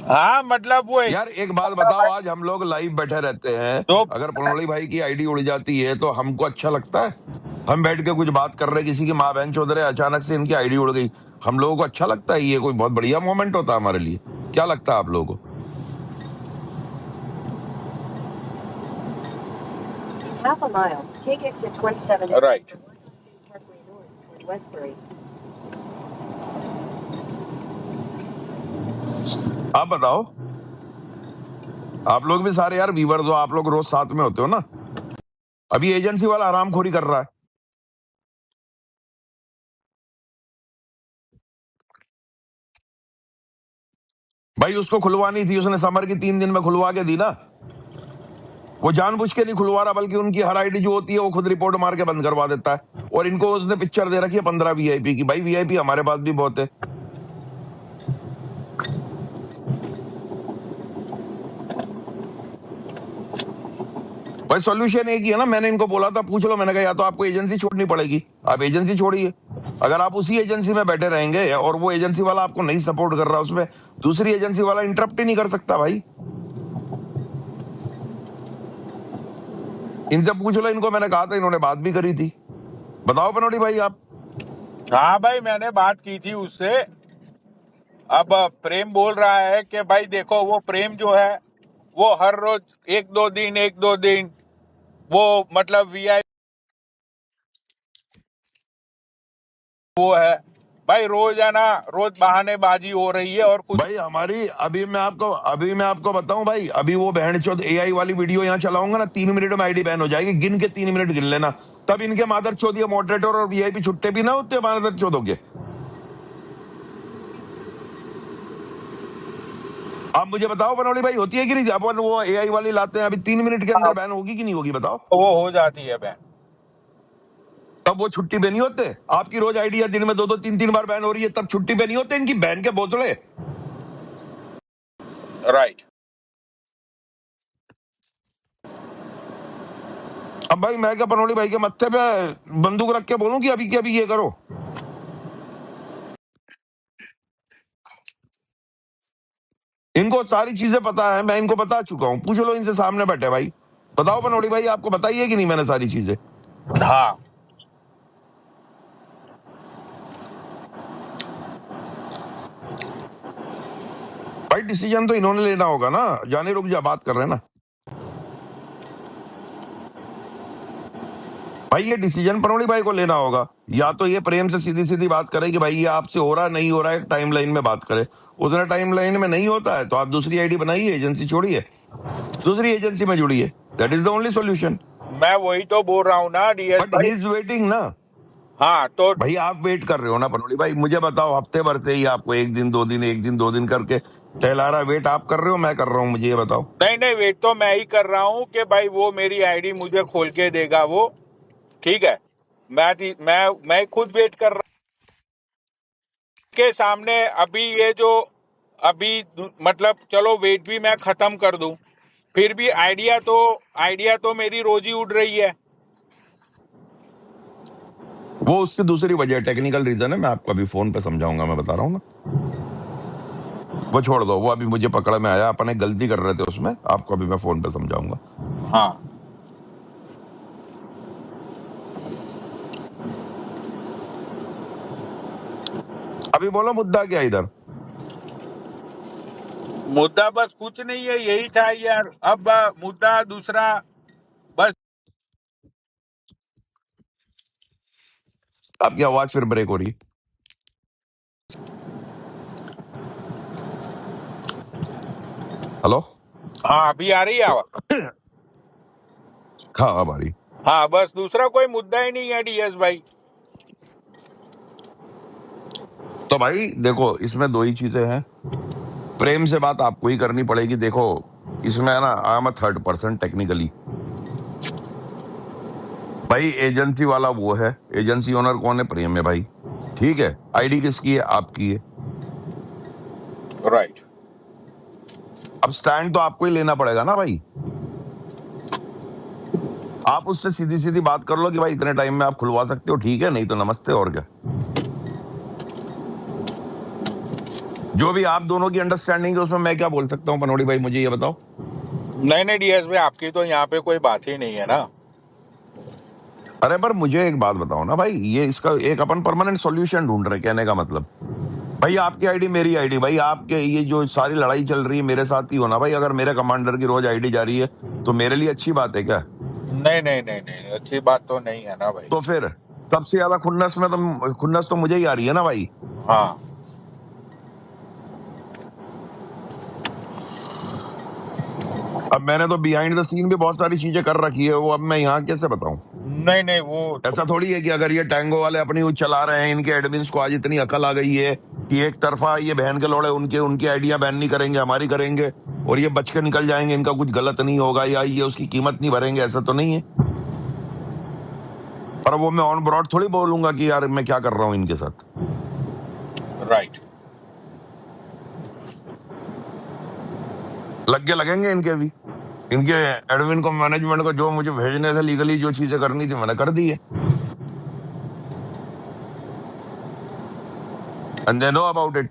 हाँ मतलब वो यार एक बात बताओ, आज हम लोग लाइव बैठे रहते हैं, तो अगर पनोड़ी भाई की आईडी उड़ जाती है तो हमको अच्छा लगता है? हम बैठ के कुछ बात कर रहे हैं, किसी की माँ बहन चौधरी, अचानक से इनकी आईडी उड़ गई, हम लोगों को अच्छा लगता है? ये कोई बहुत बढ़िया मोमेंट होता है हमारे लिए? क्या लगता है आप लोगों को? Half a mile, take exit 27. Right. Parkway North toward Westbury. आप बताओ, आप लोग भी सारे यार व्यूअर्स हो, आप लोग रोज साथ में होते हो ना। अभी एजेंसी वाला हरामखोरी कर रहा है, भाई उसको खुलवानी थी, उसने समर की 3 दिन में खुलवा के दी ना। वो जानबूझ के नहीं खुलवा रहा, बल्कि उनकी हर आईडी जो होती है वो खुद रिपोर्ट मार के बंद करवा देता है। और इनको उसने पिक्चर दे रखी है 15 वीआईपी की। भाई वीआईपी हमारे पास भी बहुत है। भाई सॉल्यूशन एक ही है ना, मैंने इनको बोला था पूछ लो, मैंने कहा या तो आपको एजेंसी छोड़नी पड़ेगी, आप एजेंसी छोड़िए। अगर आप उसी एजेंसी में बैठे रहेंगे और वो एजेंसी वाला आपको नहीं सपोर्ट कर रहा, उसमें दूसरी एजेंसी वाला इंटरप्ट ही नहीं कर सकता भाई। इनसे पूछ लो, इनको मैंने कहा था, इन्होंने बात भी करी थी। बताओ पनोड़ी भाई आप। हाँ भाई मैंने बात की थी उससे। अब प्रेम बोल रहा है कि भाई देखो वो प्रेम जो है वो हर रोज एक दो दिन वो मतलब वीआई वो है भाई, रोज है ना, रोज बहानेबाजी हो रही है और कुछ। भाई हमारी अभी मैं आपको बताऊं भाई, अभी वो बहन चौथ एआई वाली वीडियो यहाँ चलाऊंगा ना, 3 मिनट में आईडी बैन हो जाएगी। गिन के 3 मिनट गिन लेना, तब इनके मादर चौथ ये मॉडरेटर और वीआईपी छुट्टे भी ना होते मादर चौथों के। आप मुझे बताओ पनोड़ी भाई, होती है कि नहीं? अपन वो एआई वाली लाते हैं, अभी 3 मिनट के अंदर बैन होगी कि नहीं होगी बताओ? वो हो जाती है बैन। तब वो छुट्टी पे नहीं होते? आपकी रोज आईडी दिन में 2-2 3-3 बार बैन हो रही है, तब छुट्टी पे नहीं होते इनकी बैन के बोतले। राइट। अब भाई मैं क्या पनोड़ी भाई के मत्थे पे बंदूक रख के बोलूं कि अभी के अभी ये करो? इनको सारी चीजें पता है, मैं इनको बता चुका हूं, पूछ लो इनसे, सामने बैठे भाई। बताओ पनोड़ी भाई, आपको बताइए कि नहीं मैंने सारी चीजें? हाँ भाई डिसीजन तो इन्होंने लेना होगा ना, जाने रुक जा, बात कर रहे हैं ना भाई ये डिसीजन पनौड़ी भाई को लेना होगा। या तो ये प्रेम से सीधी सीधी बात करे कि भाई ये आपसे हो रहा नहीं हो रहा है, टाइमलाइन में बात करे। उतना टाइमलाइन में नहीं होता है तो आप दूसरी आईडी बनाइए, एजेंसी छोड़िए, दूसरी एजेंसी में जुड़िए। That is the only solution. मैं वही तो बोल रहा हूँ ना डीएस बट भाई। ही इज वेटिंग ना। हाँ तो भाई आप वेट कर रहे हो ना पनौड़ी भाई, मुझे बताओ हफ्ते भर से ही आपको एक दिन दो दिन एक दिन दो दिन करके टहला रहा है। वेट आप कर रहे हो मैं कर रहा हूँ, मुझे ये बताओ। नहीं नहीं, वेट तो मैं ही कर रहा हूँ कि भाई वो मेरी आईडी मुझे खोल के देगा वो, ठीक है। मैं खुद वेट कर रहा के सामने। अभी ये जो मतलब चलो वेट भी मैं खत्म कर दूं, फिर भी आइडिया तो मेरी रोज ही उड़ रही है। वो उससे दूसरी वजह टेक्निकल रीजन है, मैं आपको अभी फोन पे समझाऊंगा, मैं बता रहा हूँ ना। वो छोड़ दो, वो अभी मुझे पकड़ में आया, अपने गलती कर रहे थे उसमें, आपको अभी मैं फोन पे समझाऊंगा। हाँ अभी बोलो मुद्दा क्या इधर? मुद्दा बस कुछ नहीं है, यही था यार। अब मुद्दा दूसरा बस। आपकी आवाज फिर ब्रेक हो रही है। हेलो? हाँ अभी आ रही है आवाज। हाँ अब आ रही। हाँ बस दूसरा कोई मुद्दा ही नहीं है डीएस भाई। तो भाई देखो इसमें दो ही चीजें हैं, प्रेम से बात आपको ही करनी पड़ेगी। देखो इसमें है ना, I am a third person technically. भाई एजेंसी वाला वो है, एजेंसी ओनर कौन है? प्रेम है भाई, ठीक है। आईडी किसकी है? आपकी है। राइट। अब स्टैंड तो आपको ही लेना पड़ेगा ना भाई। आप उससे सीधी सीधी बात कर लो कि भाई इतने टाइम में आप खुलवा सकते हो, ठीक है, नहीं तो नमस्ते। और क्या, जो भी आप दोनों की अंडरस्टैंडिंग है उसमें मैं क्या बोल सकता हूँ पनौड़ी भाई, मुझे ये बताओ। नहीं डीएस भाई, आपकी तो यहाँ पे कोई बात ही नहीं है ना। अरे पर मुझे एक बात बताओ ना भाई, ये इसका एक अपन परमानेंट सॉल्यूशन ढूंढ रहे, कहने का मतलब भाई आपकी आईडी मेरी आईडी, भाई आपके ये जो सारी लड़ाई चल रही है मेरे साथ ही हो ना भाई। अगर मेरे कमांडर की रोज आईडी जा रही है तो मेरे लिए अच्छी बात है क्या? नहीं, अच्छी बात तो नहीं है ना भाई। तो फिर सबसे ज्यादा खुन्नस तो मुझे ही आ रही है ना भाई। हाँ अब मैंने तो बिहाइंड द सीन भी बहुत सारी चीजें कर रखी है, वो अब मैं यहाँ कैसे बताऊं? नहीं वो ऐसा थोड़ी है कि अगर ये टैंगो वाले अपनी वो चला रहे हैं, इनके एडमिन्स को आज इतनी अकल आ गई है कि एक तरफा ये बहन के लोड़े उनकी आइडिया बैन नहीं करेंगे, हमारी करेंगे, और ये बच के निकल जाएंगे, इनका कुछ गलत नहीं होगा या ये उसकी कीमत नहीं भरेंगे, ऐसा तो नहीं है। पर वो मैं ऑन ब्रॉड थोड़ी बोलूंगा कि यार मैं क्या कर रहा हूँ इनके साथ। राइट। लगेंगे इनके भी, इनके एडमिन को, मैनेजमेंट को, जो मुझे भेजने से लीगली जो चीजें करनी थी मैंने कर दी है, and they know about it.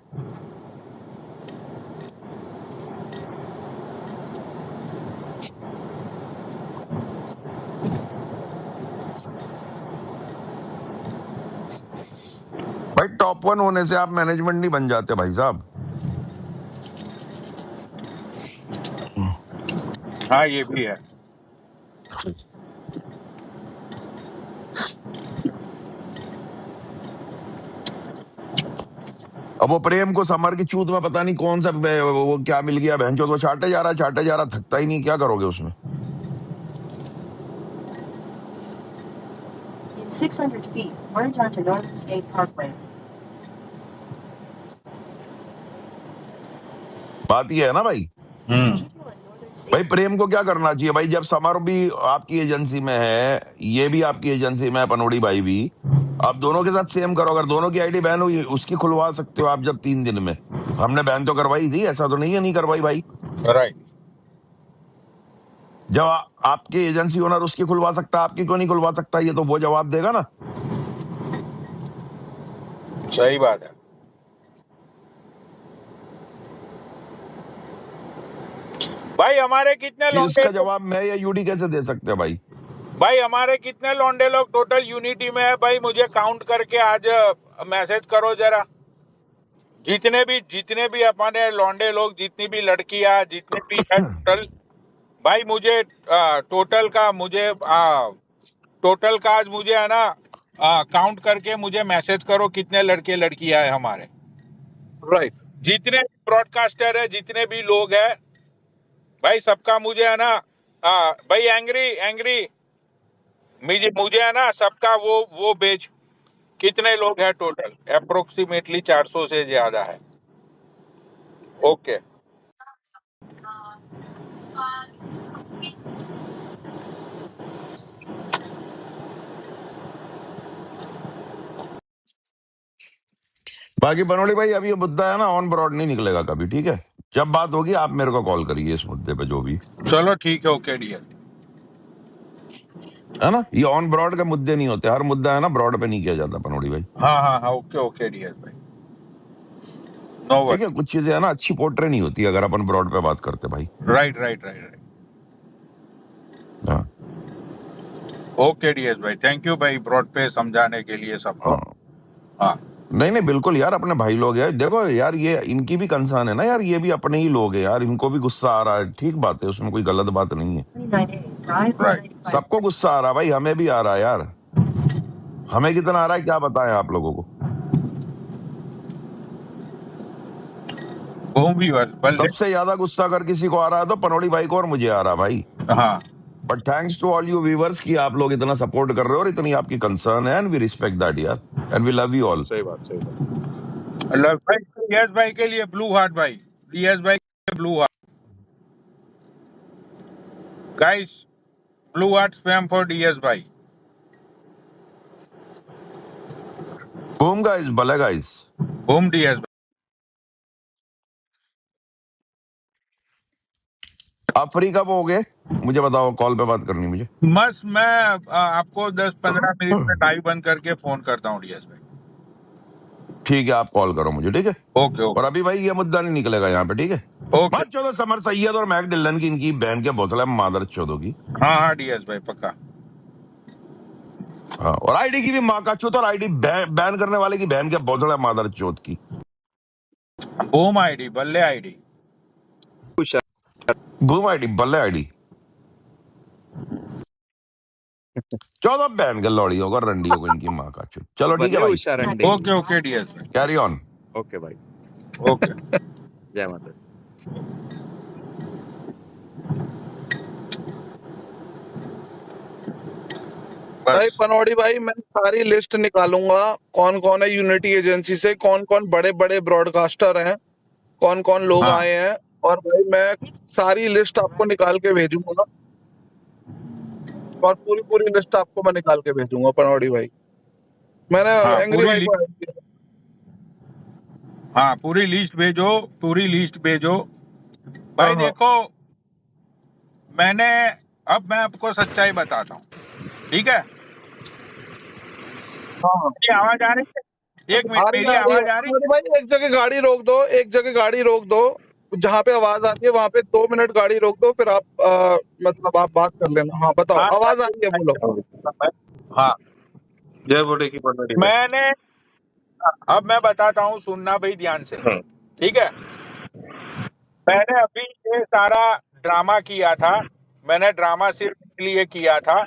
भाई टॉप 1 होने से आप मैनेजमेंट नहीं बन जाते भाई साहब। हाँ ये भी है। अब वो प्रेम को समर की चूत में पता नहीं कौन सा वो क्या मिल गया, बहनचोद वो चाटे जा रहा थकता ही नहीं, क्या करोगे उसमें? In 600 feet, merge onto Northern State Parkway. बात ये है ना भाई। हम्म। Continue on Northern State. भाई प्रेम को क्या करना चाहिए भाई, जब समर भी आपकी एजेंसी में है, ये भी आपकी एजेंसी में है, पनौड़ी भाई भी, आप दोनों के साथ सेम करो। अगर दोनों की आईडी बैन हुई उसकी खुलवा सकते हो आप, जब 3 दिन में। हमने बैन तो करवाई थी, ऐसा तो नहीं है नहीं करवाई भाई। राइट। जब आपकी एजेंसी ओनर उसकी खुलवा सकता, आपकी क्यों नहीं खुलवा सकता? ये तो वो जवाब देगा ना। सही बात है भाई। हमारे कितने कि लौंडे इसका जवाब मैं या यूडी कैसे दे सकते हैं भाई? भाई, हमारे कितने लौंडे लोग टोटल यूनिटी में है भाई? मुझे काउंट करके आज मैसेज करो जरा। जितने भी अपने लौंडे लोग, जितनी भी लड़कियां, जितने भी है टोटल, भाई मुझे टोटल का टोटल का आज मुझे है ना काउंट करके मुझे मैसेज करो कितने लड़के लड़कियां है हमारे, राइट। जितने ब्रॉडकास्टर है, जितने भी लोग हैं भाई, सबका मुझे है ना भाई एंग्री मुझे है ना सबका वो बेच कितने लोग हैं टोटल, अप्रोक्सीमेटली 400 से ज्यादा है। ओके बाकी बनोड़ी भाई अभी ये मुद्दा है ना ऑन ब्रॉड नहीं निकलेगा कभी, ठीक है? जब बात होगी आप मेरे को कॉल करिए इस मुद्दे पे, जो भी चलो ठीक है, ओके डियर। है ना, ये ऑन ब्रॉड के मुद्दे नहीं होते, हर मुद्दा है ना ब्रॉड पे नहीं किया जाता बनोड़ी भाई, हाँ ओके डियर भाई, नो ठीक है? वरी। कुछ चीजें है ना अच्छी पोर्ट्रे नहीं होती अगर अपन ब्रॉड पे बात करते भाई। राइट हाँ ओके डियर भाई, थैंक यू भाई ब्रॉड पे समझाने के लिए सबको। हाँ, हाँ नहीं बिल्कुल यार, अपने भाई लोग हैं, देखो यार ये इनकी भी कंसर्न है ना यार, ये भी अपने ही लोग हैं यार, इनको भी गुस्सा आ रहा है, ठीक बात है, उसमें कोई गलत बात नहीं है। 29A, drive right, 195. सबको गुस्सा आ रहा है भाई, हमें भी आ रहा है यार, हमें कितना आ रहा है क्या बताएं आप लोगों को। वो भी बस सबसे ज्यादा गुस्सा अगर किसी को आ रहा है तो पनोड़ी भाई को और मुझे आ रहा है भाई। हाँ but thanks to all you viewers कि आप लोग इतना सपोर्ट कर रहे हो और इतनी आपकी कंसर्न है, एंड वी रिस्पेक्ट दैट यार, and we love you all. सही बात। भाई डीएस भाई के लिए ब्लू हार्ट भाई, डीएस भाई के blue heart guys, blue heart spam for DS भाई। बूम गाइस, भले गाइस। होम डीएस आप फ्री कब हो गए मुझे बताओ, कॉल पे बात करनी मुझे। बस मैं आपको 10-15 मिनट में लाइव बंद करके फोन करता हूँ डीएस भाई। ठीक है, आप कॉल करो मुझे, ठीक है? ओके और अभी भाई ये मुद्दा नहीं निकलेगा यहाँ पे, ठीक है? ओके। बात चलो समर सैयद और मैक डिलन की, इनकी बहन के बोतल है मादर चौधो की। हाँ डीएस भाई पक्का। हाँ, और आईडी की भी माँ का चौथ, और आईडी बैन करने वाले की बहन के बोतल है मादर चौथ की। बूम आईडी, बल्ले आईडी, बूम आईडी, बल्ले आईडी, चौदह बहन के लौड़ियों को, रंडियों को, इनकी माँ का चौथ। चलो ठीक है भाई, ओके डीएस भाई, कैरी ऑन। ओके भाई, ओके। जय माता। भाई बस पनौड़ी भाई, मैं सारी लिस्ट निकालूंगा कौन कौन है यूनिटी एजेंसी से, कौन कौन बड़े बड़े ब्रॉडकास्टर हैं, कौन कौन लोग हाँ आए हैं, और भाई मैं सारी लिस्ट आपको निकाल के भेजूंगा, और पूरी पूरी लिस्ट आपको मैं निकाल के भेजूंगा पनौड़ी भाई। मैंने हाँ एंग्री पूरी भाई को लिस्ट, ऐड किया। हाँ पूरी लिस्ट भेजो, पूरी लिस्ट भेजो भाई। हाँ हाँ देखो मैंने, अब मैं आपको सच्चाई बताता हूँ, ठीक है? हाँ। मेरी आवाज आ रही है? एक आ मिनट, रही मेरी है, आ रही है आवाज आ रही पनौड़ी भाई, एक जगह गाड़ी रोक दो, एक जगह गाड़ी रोक दो, जहाँ पे आवाज आती है वहां पे 2 मिनट गाड़ी रोक दो, फिर आप मतलब आप बात कर लेना। हाँ बताओ, है? आवाज आ रही है, बोलो। हाँ जय बोले की पटोरी भाई। मैंने, अब मैं बताता हूँ, सुनना भाई ध्यान से, ठीक है? मैंने अभी ये सारा ड्रामा किया था, मैंने ड्रामा सिर्फ इसलिए किया था,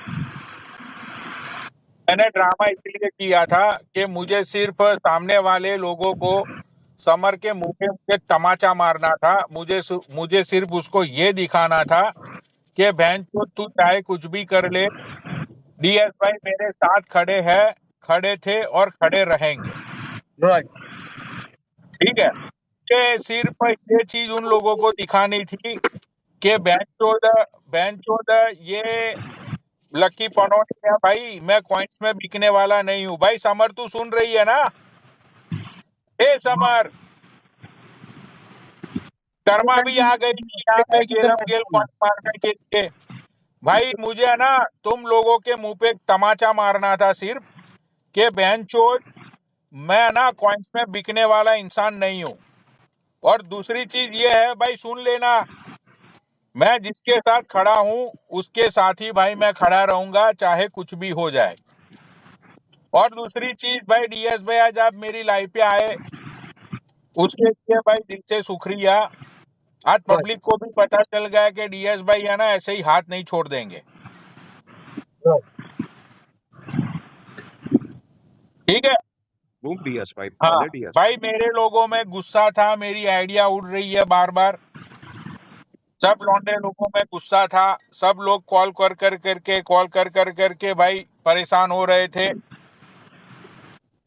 मैंने ड्रामा इसलिए किया था कि मुझे सिर्फ सामने वाले लोगों को, समर के मुंह पे मुझे तमाचा मारना था, मुझे सिर्फ उसको ये दिखाना था कि बहन चो तू चाहे कुछ भी कर ले, डीएस भाई मेरे साथ खड़े थे और खड़े रहेंगे, राइट। ठीक है? कि सिर्फ ये चीज उन लोगों को दिखानी थी कि बहन चोद ये लकी पनौटी है भाई, मैं कॉइन्स में बिकने वाला नहीं हूँ भाई। समर तू सुन रही है ना? ए समर, कर्मा भी आ गई यहाँ पे गेलम गेल कॉइन मारने के लिए भाई। मुझे है ना तुम लोगों के मुंह पे तमाचा मारना था सिर्फ कि बहन चोद मैं ना कॉइन्स में बिकने वाला इंसान नहीं हूँ। और दूसरी चीज ये है भाई, सुन लेना, मैं जिसके साथ खड़ा हूँ उसके साथ ही भाई मैं खड़ा रहूंगा, चाहे कुछ भी हो जाए। और दूसरी चीज भाई, डीएस भाई आज आप मेरी लाइफ पे आए उसके लिए भाई दिल से शुक्रिया। आज पब्लिक को भी पता चल गया कि डीएस भाई है ना ऐसे ही हाथ नहीं छोड़ देंगे। ठीक है। बूम डीएस भाई, हाँ पहले डीएस। भाई, मेरे लोगों में गुस्सा था, मेरी आइडिया उड़ रही है बार बार। सब लौंडे लोगों में गुस्सा था, सब लोग कॉल कर करके भाई परेशान हो रहे थे।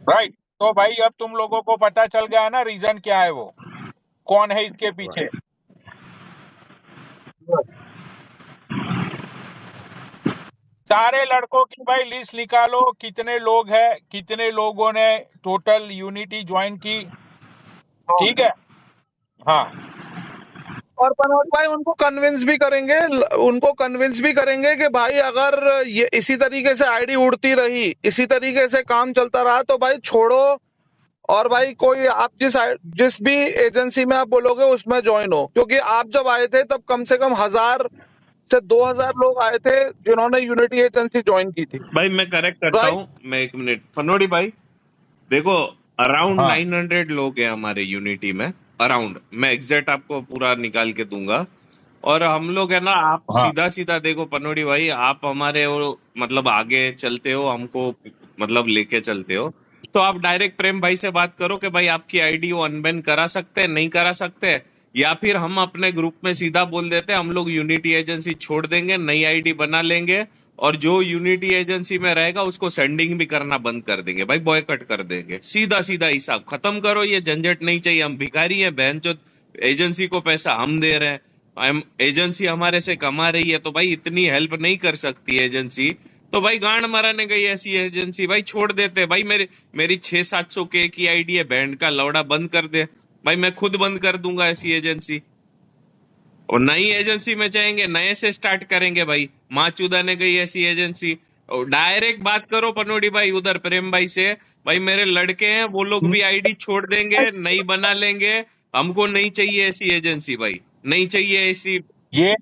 राइट। तो भाई अब तुम लोगों को पता चल गया ना रीजन क्या है, वो कौन है इसके पीछे। सारे लड़कों की भाई लिस्ट निकालो, कितने लोग हैं, कितने लोगों ने टोटल यूनिटी ज्वाइन की। ठीक है। हाँ और पनौट भाई उनको कन्विंस भी करेंगे कि भाई अगर ये इसी तरीके से आईडी उड़ती रही, इसी तरीके से काम चलता रहा तो भाई छोड़ो, और भाई कोई आप जिस भी एजेंसी में आप बोलोगे उसमें ज्वाइन हो। क्योंकि आप जब आए थे तब कम से कम 1000 से 2000 लोग आए थे जिन्होंने यूनिटी एजेंसी ज्वाइन की थी। भाई मैं करेक्ट करता राइट। हूँ, मैं 1 मिनट। फनोड़ी भाई देखो, अराउंड हाँ 900 लोग हैं हमारे यूनिटी में, अराउंड। मैं एग्जैक्ट आपको पूरा निकाल के दूंगा। और हम लोग है ना, आप हाँ सीधा सीधा देखो पनोड़ी भाई, आप हमारे वो मतलब आगे चलते हो, हमको मतलब लेके चलते हो। तो आप डायरेक्ट प्रेम भाई से बात करो कि भाई आपकी आईडी वो अनबैन करा सकते हैं, नहीं करा सकते, या फिर हम अपने ग्रुप में सीधा बोल देते हैं हम लोग यूनिटी एजेंसी छोड़ देंगे, नई आईडी बना लेंगे, और जो यूनिटी एजेंसी में रहेगा उसको सेंडिंग भी करना बंद कर देंगे भाई, बॉयकट कर देंगे। सीधा सीधा हिसाब खत्म करो, ये झंझट नहीं चाहिए। हम भिखारी हैं बहनचोद, एजेंसी को पैसा हम दे रहे हैं, हम एजेंसी हमारे से कमा रही है, तो भाई इतनी हेल्प नहीं कर सकती एजेंसी। तो भाई गांड मराने गई ऐसी एजेंसी, भाई छोड़ देते। भाई मेरी 600-700 के की आईडी है, बैंड का लौड़ा बंद कर दे भाई, मैं खुद बंद कर दूंगा ऐसी एजेंसी। और नई एजेंसी में जाएंगे, नए से स्टार्ट करेंगे भाई। माँ चुदा ने गई ऐसी एजेंसी। और डायरेक्ट बात करो पनोड़ी भाई उधर प्रेम भाई से, भाई मेरे लड़के हैं वो लोग भी आईडी छोड़ देंगे, नई बना लेंगे, हमको नहीं चाहिए ऐसी एजेंसी भाई, नहीं चाहिए ऐसी। ये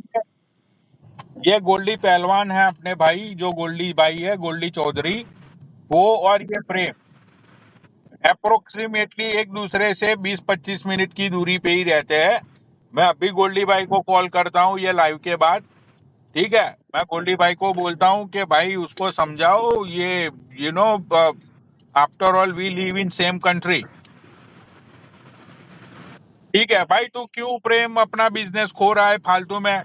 ये गोल्डी पहलवान है अपने भाई, जो गोल्डी भाई है, गोल्डी चौधरी, वो और ये प्रेम अप्रोक्सीमेटली एक दूसरे से 20-25 मिनट की दूरी पे ही रहते हैं। मैं अभी गोल्डी भाई को कॉल करता हूँ ये लाइव के बाद। ठीक है, मैं गोल्डी भाई को बोलता हूँ कि भाई उसको समझाओ, ये you know after all we live in same country. ठीक है भाई, तू क्यों प्रेम अपना बिजनेस खो रहा है फालतू में।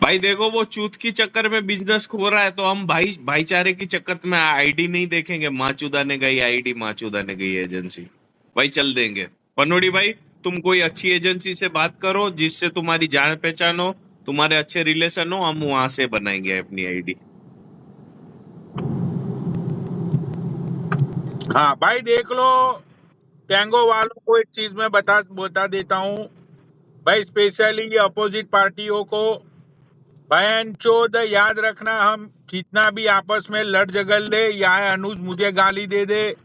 भाई देखो, वो चूत की चक्कर में बिजनेस खो रहा है, तो हम भाईचारे की चक्कर में आईडी नहीं देखेंगे, माचूदा ने गई आईडी, माचूदा ने गई एजेंसी, भाई चल देंगे। पनोड़ी भाई तुम कोई अच्छी एजेंसी से बात करो जिससे तुम्हारी जान पहचान हो, तुम्हारे अच्छे रिलेशन हो, हम वहां से बनाएंगे अपनी आईडी। हाँ भाई देख लो, टैंगो वालों को एक चीज मैं बता देता हूँ भाई, स्पेशली ये अपोजिट पार्टियों को, बहन चोद याद रखना, हम कितना भी आपस में लड़ झगड़ ले, या अनुज मुझे गाली दे दे,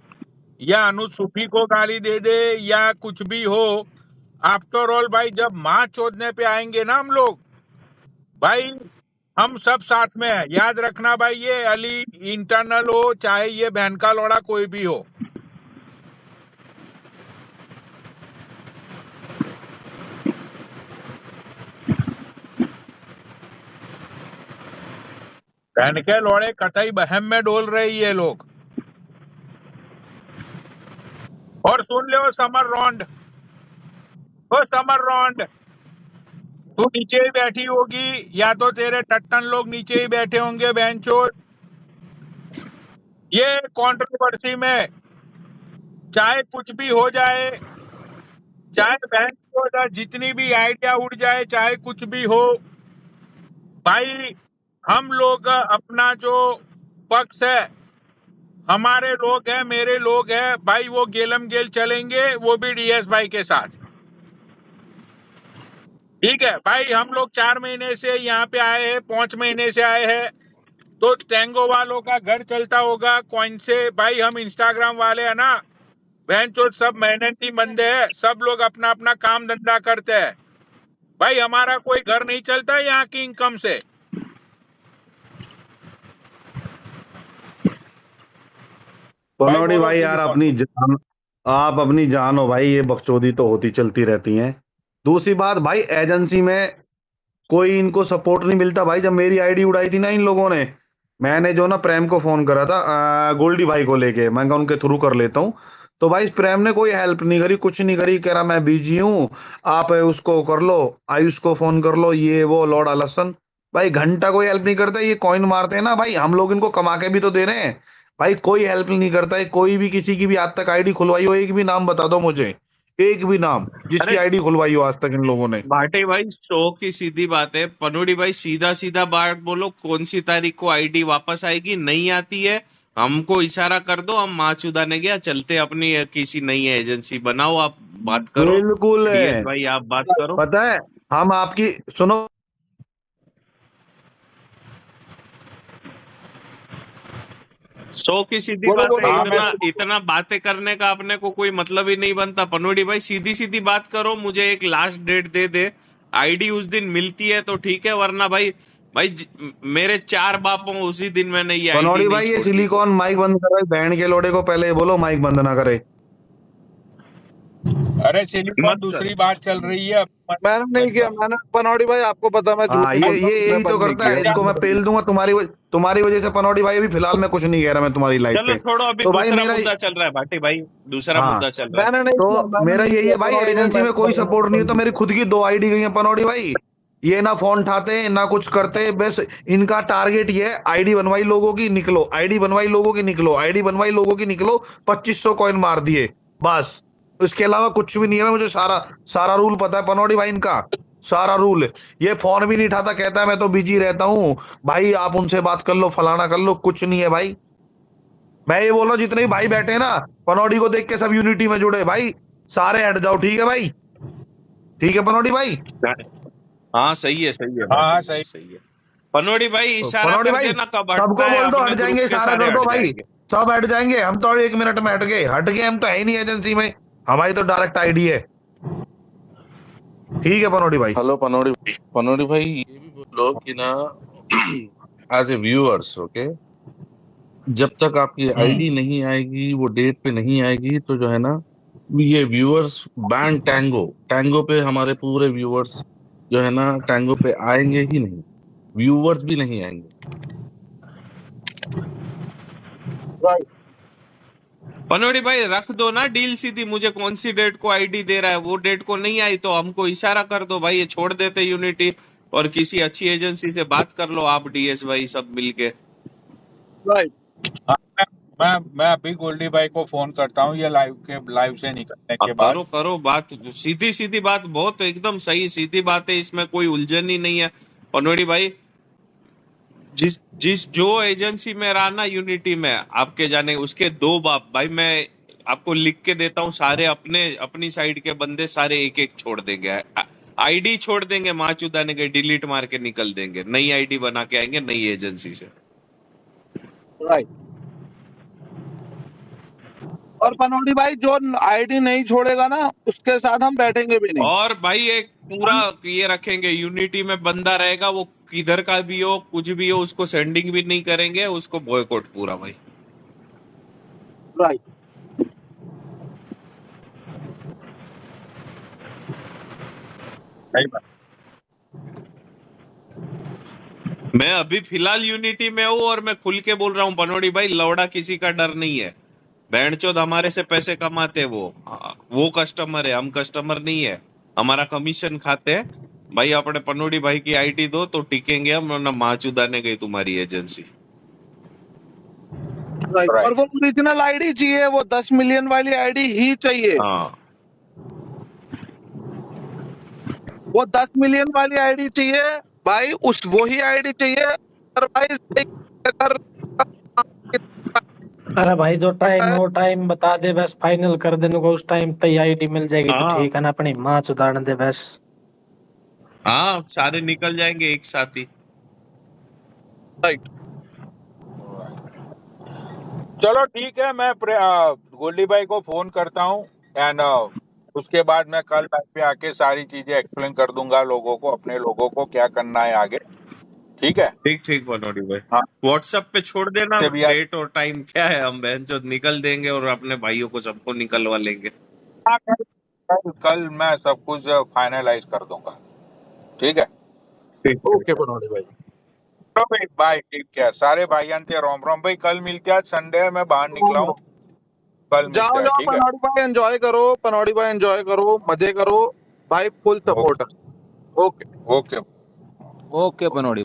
या अनुज सूफी को गाली दे दे, या कुछ भी हो, आफ्टर ऑल भाई जब माँ चोदने पे आएंगे ना हम लोग, भाई हम सब साथ में है। याद रखना भाई, ये अली इंटरनल हो चाहे ये बहन का लौड़ा कोई भी हो। बहन के लौड़े कतई बहम में डोल रहे ये लोग। और सुन लो समर रॉन्ड, ओ समर रॉन्ड, तू नीचे ही बैठी होगी, या तो तेरे टट्टन लोग नीचे ही बैठे होंगे बहनचोद। ये कंट्रोवर्सी में चाहे कुछ भी हो जाए, चाहे बहनचोद जितनी भी आइडिया उड़ जाए, चाहे कुछ भी हो, भाई हम लोग अपना जो पक्ष है, हमारे लोग हैं, मेरे लोग हैं भाई, वो गेलम गेल चलेंगे, वो भी डीएस भाई के साथ। ठीक है भाई, हम लोग 4 महीने से यहाँ पे आए हैं, 5 महीने से आए हैं, तो टैंगो वालों का घर चलता होगा कौन से। भाई हम इंस्टाग्राम वाले हैं ना, बहनचोद सब मेहनती बंदे हैं, सब लोग अपना अपना काम धंधा करते हैं भाई, हमारा कोई घर नहीं चलता है यहाँ की इनकम से। पनौड़ी भाई बोलो यार, सुदीप। अपनी जान, आप अपनी जान हो भाई, ये बकचोदी तो होती चलती रहती है। दूसरी बात भाई, एजेंसी में कोई इनको सपोर्ट नहीं मिलता भाई। जब मेरी आईडी उड़ाई थी ना इन लोगों ने, मैंने जो ना प्रेम को फोन करा था गोल्डी भाई को लेके, मैं कहा उनके थ्रू कर लेता हूँ। तो भाई प्रेम ने कोई हेल्प नहीं करी, कुछ नहीं करी, कह रहा मैं बिजी हूँ, आप उसको कर लो, आयुष को फोन कर लो, ये वो लॉर्ड आलसन। भाई घंटा कोई हेल्प नहीं करता, ये कॉइन मारते हैं ना भाई, हम लोग इनको कमा के भी तो दे रहे हैं। भाई कोई हेल्प नहीं करता है, कोई भी किसी की भी आज तक आईडी खुलवाई हो, एक भी नाम बता दो मुझे, एक भी नाम जिसकी अरे आईडी खुलवाई हो आज तक इन लोगों ने। भाटे भाई, शो की सीधी बात है, पनोड़ी भाई सीधा सीधा बात बोलो, कौन सी तारीख को आईडी वापस आएगी? नहीं आती है, हमको इशारा कर दो, हम माँ चुदाने गया, चलते अपनी किसी नई एजेंसी बनाओ, आप बात करो। बिल्कुल डीएस है। भाई आप बात करो। पता है हम आपकी सुनो, शो की सीधी बोलो बात है, बोलो हाँ मैं इतना इतना बातें करने का अपने को कोई मतलब ही नहीं बनता। पनोड़ी भाई सीधी सीधी बात करो, मुझे एक लास्ट डेट दे दे, आईडी उस दिन मिलती है तो ठीक है, वरना भाई भाई मेरे 4 बापों उसी दिन मैंने ये आईडी बनौड़ी नहीं भाई ये छोड़ी। सिलिकॉन माइक बंद कर रहा है, बहन के लोड़े को पहले ये बोलो माइक बंद ना करे। अरे सिलिकॉन मत कर। दूसरी बात चल रही है। मैंने नहीं किया, मैंने पनौड़ी भाई आपको पता है, मैं झूठ हाँ नहीं ये बोलता, मैं यही तो बंद नहीं करता है, किया। इसको मैं पेल दूंगा तुम्हारी वजह से। पनौड़ी भाई अभी फिलहाल मैं कुछ नहीं कह रहा, मैं तुम्हारी लाइफ चलो पे। छोड़ो, अभी तो भाई दूसरा मेरा मुद्दा चल रहा है भाटी भाई, दूसरा हाँ मुद्दा चल रहा है। मैंने नहीं तो किया, मैंने मेरा नहीं यही किया है भाई, पनौड़ी भाई, एजेंसी में कोई सपोर्ट नहीं है, तो मेरी खुद की 2 आईडी गई है पनौड़ी भाई। ये ना फोन उठाते ना कुछ करते, बस इनका टारगेट ये है, आईडी बनवाई लोगों की निकलो, आईडी बनवाई लोगों की निकलो, आईडी बनवाई लोगों की निकलो, 2500 कॉइन मार दिए बस, इसके अलावा कुछ भी नहीं है। मुझे सारा सारा रूल पता है पनौड़ी भाई, इनका सारा रूल। ये फोन भी नहीं उठाता, कहता है मैं तो बिजी रहता हूँ, भाई आप उनसे बात कर लो, फलाना कर लो, कुछ नहीं है भाई। मैं ये बोल रहा हूँ जितने भी भाई बैठे हैं ना, पनौड़ी को देख के सब यूनिटी में जुड़े भाई, सारे हट जाओ, ठीक है भाई? ठीक है पनौड़ी भाई? हाँ सही है, सही है हाँ हाँ भाटी भाई, सही। सही है। पनोड़ी भाई तो इशारा पनौड़ी कर भाई देना कब सबको हटना है, बोल दो हट अपने ग्रुप जाएंगे, के इशारा सारे कर दो हट भाई, जाएंगे। सब हट जाएंगे, हम तो 1 मिनट में हट गए, हम तो है ही नहीं एजेंसी में, हमारी तो डायरेक्ट आईडी है। ठीक है पनौड़ी भाई? हेलो पनौड़ी भाई, ये भी बोलो कि ना एज ए व्यूअर्स, ओके, जब तक आपकी आईडी नहीं आएगी, वो डेट पे नहीं आएगी, तो जो है ना, ये व्यूअर्स बैंड टैंगो पे हमारे पूरे व्यूअर्स जो है ना टैंगो पे आएंगे ही नहीं, व्यूअर्स भी नहीं आएंगे। पनोड़ी भाई रख दो ना डील सीधी, मुझे कौन सी डेट को आईडी दे रहा है, वो डेट को नहीं आई तो हमको इशारा कर दो भाई, ये छोड़ देते यूनिटी और किसी अच्छी एजेंसी से बात कर लो आप, डीएस भाई सब मिलके। राइट। हाँ, मैं अभी गोल्डी भाई को फोन करता हूँ, ये लाइव से निकलने के अब बाद। करो करो बात, सीधी सीधी बात, बहुत एकदम सही सीधी बात है, इसमें कोई उलझन ही नहीं है। पनोड़ी भाई जिस जिस जो एजेंसी में रहा ना यूनिटी में आपके जाने, उसके 2 बाप भाई, मैं आपको लिख के देता हूँ, सारे अपनी साइड के बंदे सारे एक एक छोड़ देंगे, आईडी छोड़ देंगे, माँ चुदाने के डिलीट मार के निकल देंगे, नई आईडी बना के आएंगे नई एजेंसी से। राइट। और पनौड़ी भाई जो आईडी नहीं छोड़ेगा ना, उसके साथ हम बैठेंगे भी नहीं। और भाई एक पूरा ये रखेंगे, यूनिटी में बंदा रहेगा, वो किधर का भी हो कुछ भी हो, उसको सेंडिंग भी नहीं करेंगे, उसको बॉयकॉट पूरा भाई। राइट। सही बात। मैं अभी फिलहाल यूनिटी में हूँ और मैं खुल के बोल रहा हूँ पनोड़ी भाई, लौड़ा किसी का डर नहीं है, बैंडचोद हमारे से पैसे कमाते हैं, वो कस्टमर है, हम कस्टमर नहीं है, हमारा कमीशन खाते हैं भाई। अपने पनोड़ी भाई की आईडी दो तो टिकेंगे हम, वरना माँ चुदाने गई तुम्हारी एजेंसी। राइट। और वो ओरिजिनल आईडी चाहिए, वो 10 मिलियन वाली आईडी ही चाहिए। हाँ वो 10 मिलियन वाली आईडी चाहिए भाई, उस वही आईडी चाहिए। अदरवाइज अगर अरे भाई जो टाइम वो टाइम बता दे बस, फाइनल कर देने को, उस टाइम तक आईडी मिल जाएगी तो हाँ ठीक है ना, अपनी माँ चुदान दे बस। हाँ, सारे निकल जाएंगे एक साथ ही। राइट। चलो ठीक है, मैं गोल्डी भाई को फोन करता हूँ एंड उसके बाद मैं कल लाइव पे आके सारी चीजें एक्सप्लेन कर दूंगा लोगों को, अपने लोगों को क्या करना है आगे। ठीक है? ठीक ठीक पनोड़ी भाई, हाँ व्हाट्सएप पे छोड़ देना से भी आज डेट और टाइम क्या है, हम बहनचोद निकल देंगे और अपने भाइयों को सबको निकलवा लेंगे। हाँ, कल मैं सब कुछ फाइनलाइज कर दूंगा। ठीक है? ठीक ओके पनौड़ी भाई। चलो भाई बाय, टेक केयर सारे भाईयान ते रोम रोम भाई, कल मिलते हैं, आज संडे है, मैं बाहर निकला हूँ, कल मिलते जाओ हैं, जाओ ठीक है? पनौड़ी भाई, एंजॉय करो पनौड़ी भाई, एंजॉय करो, मजे करो भाई, full support. Okay. Okay. Okay पनौड़ी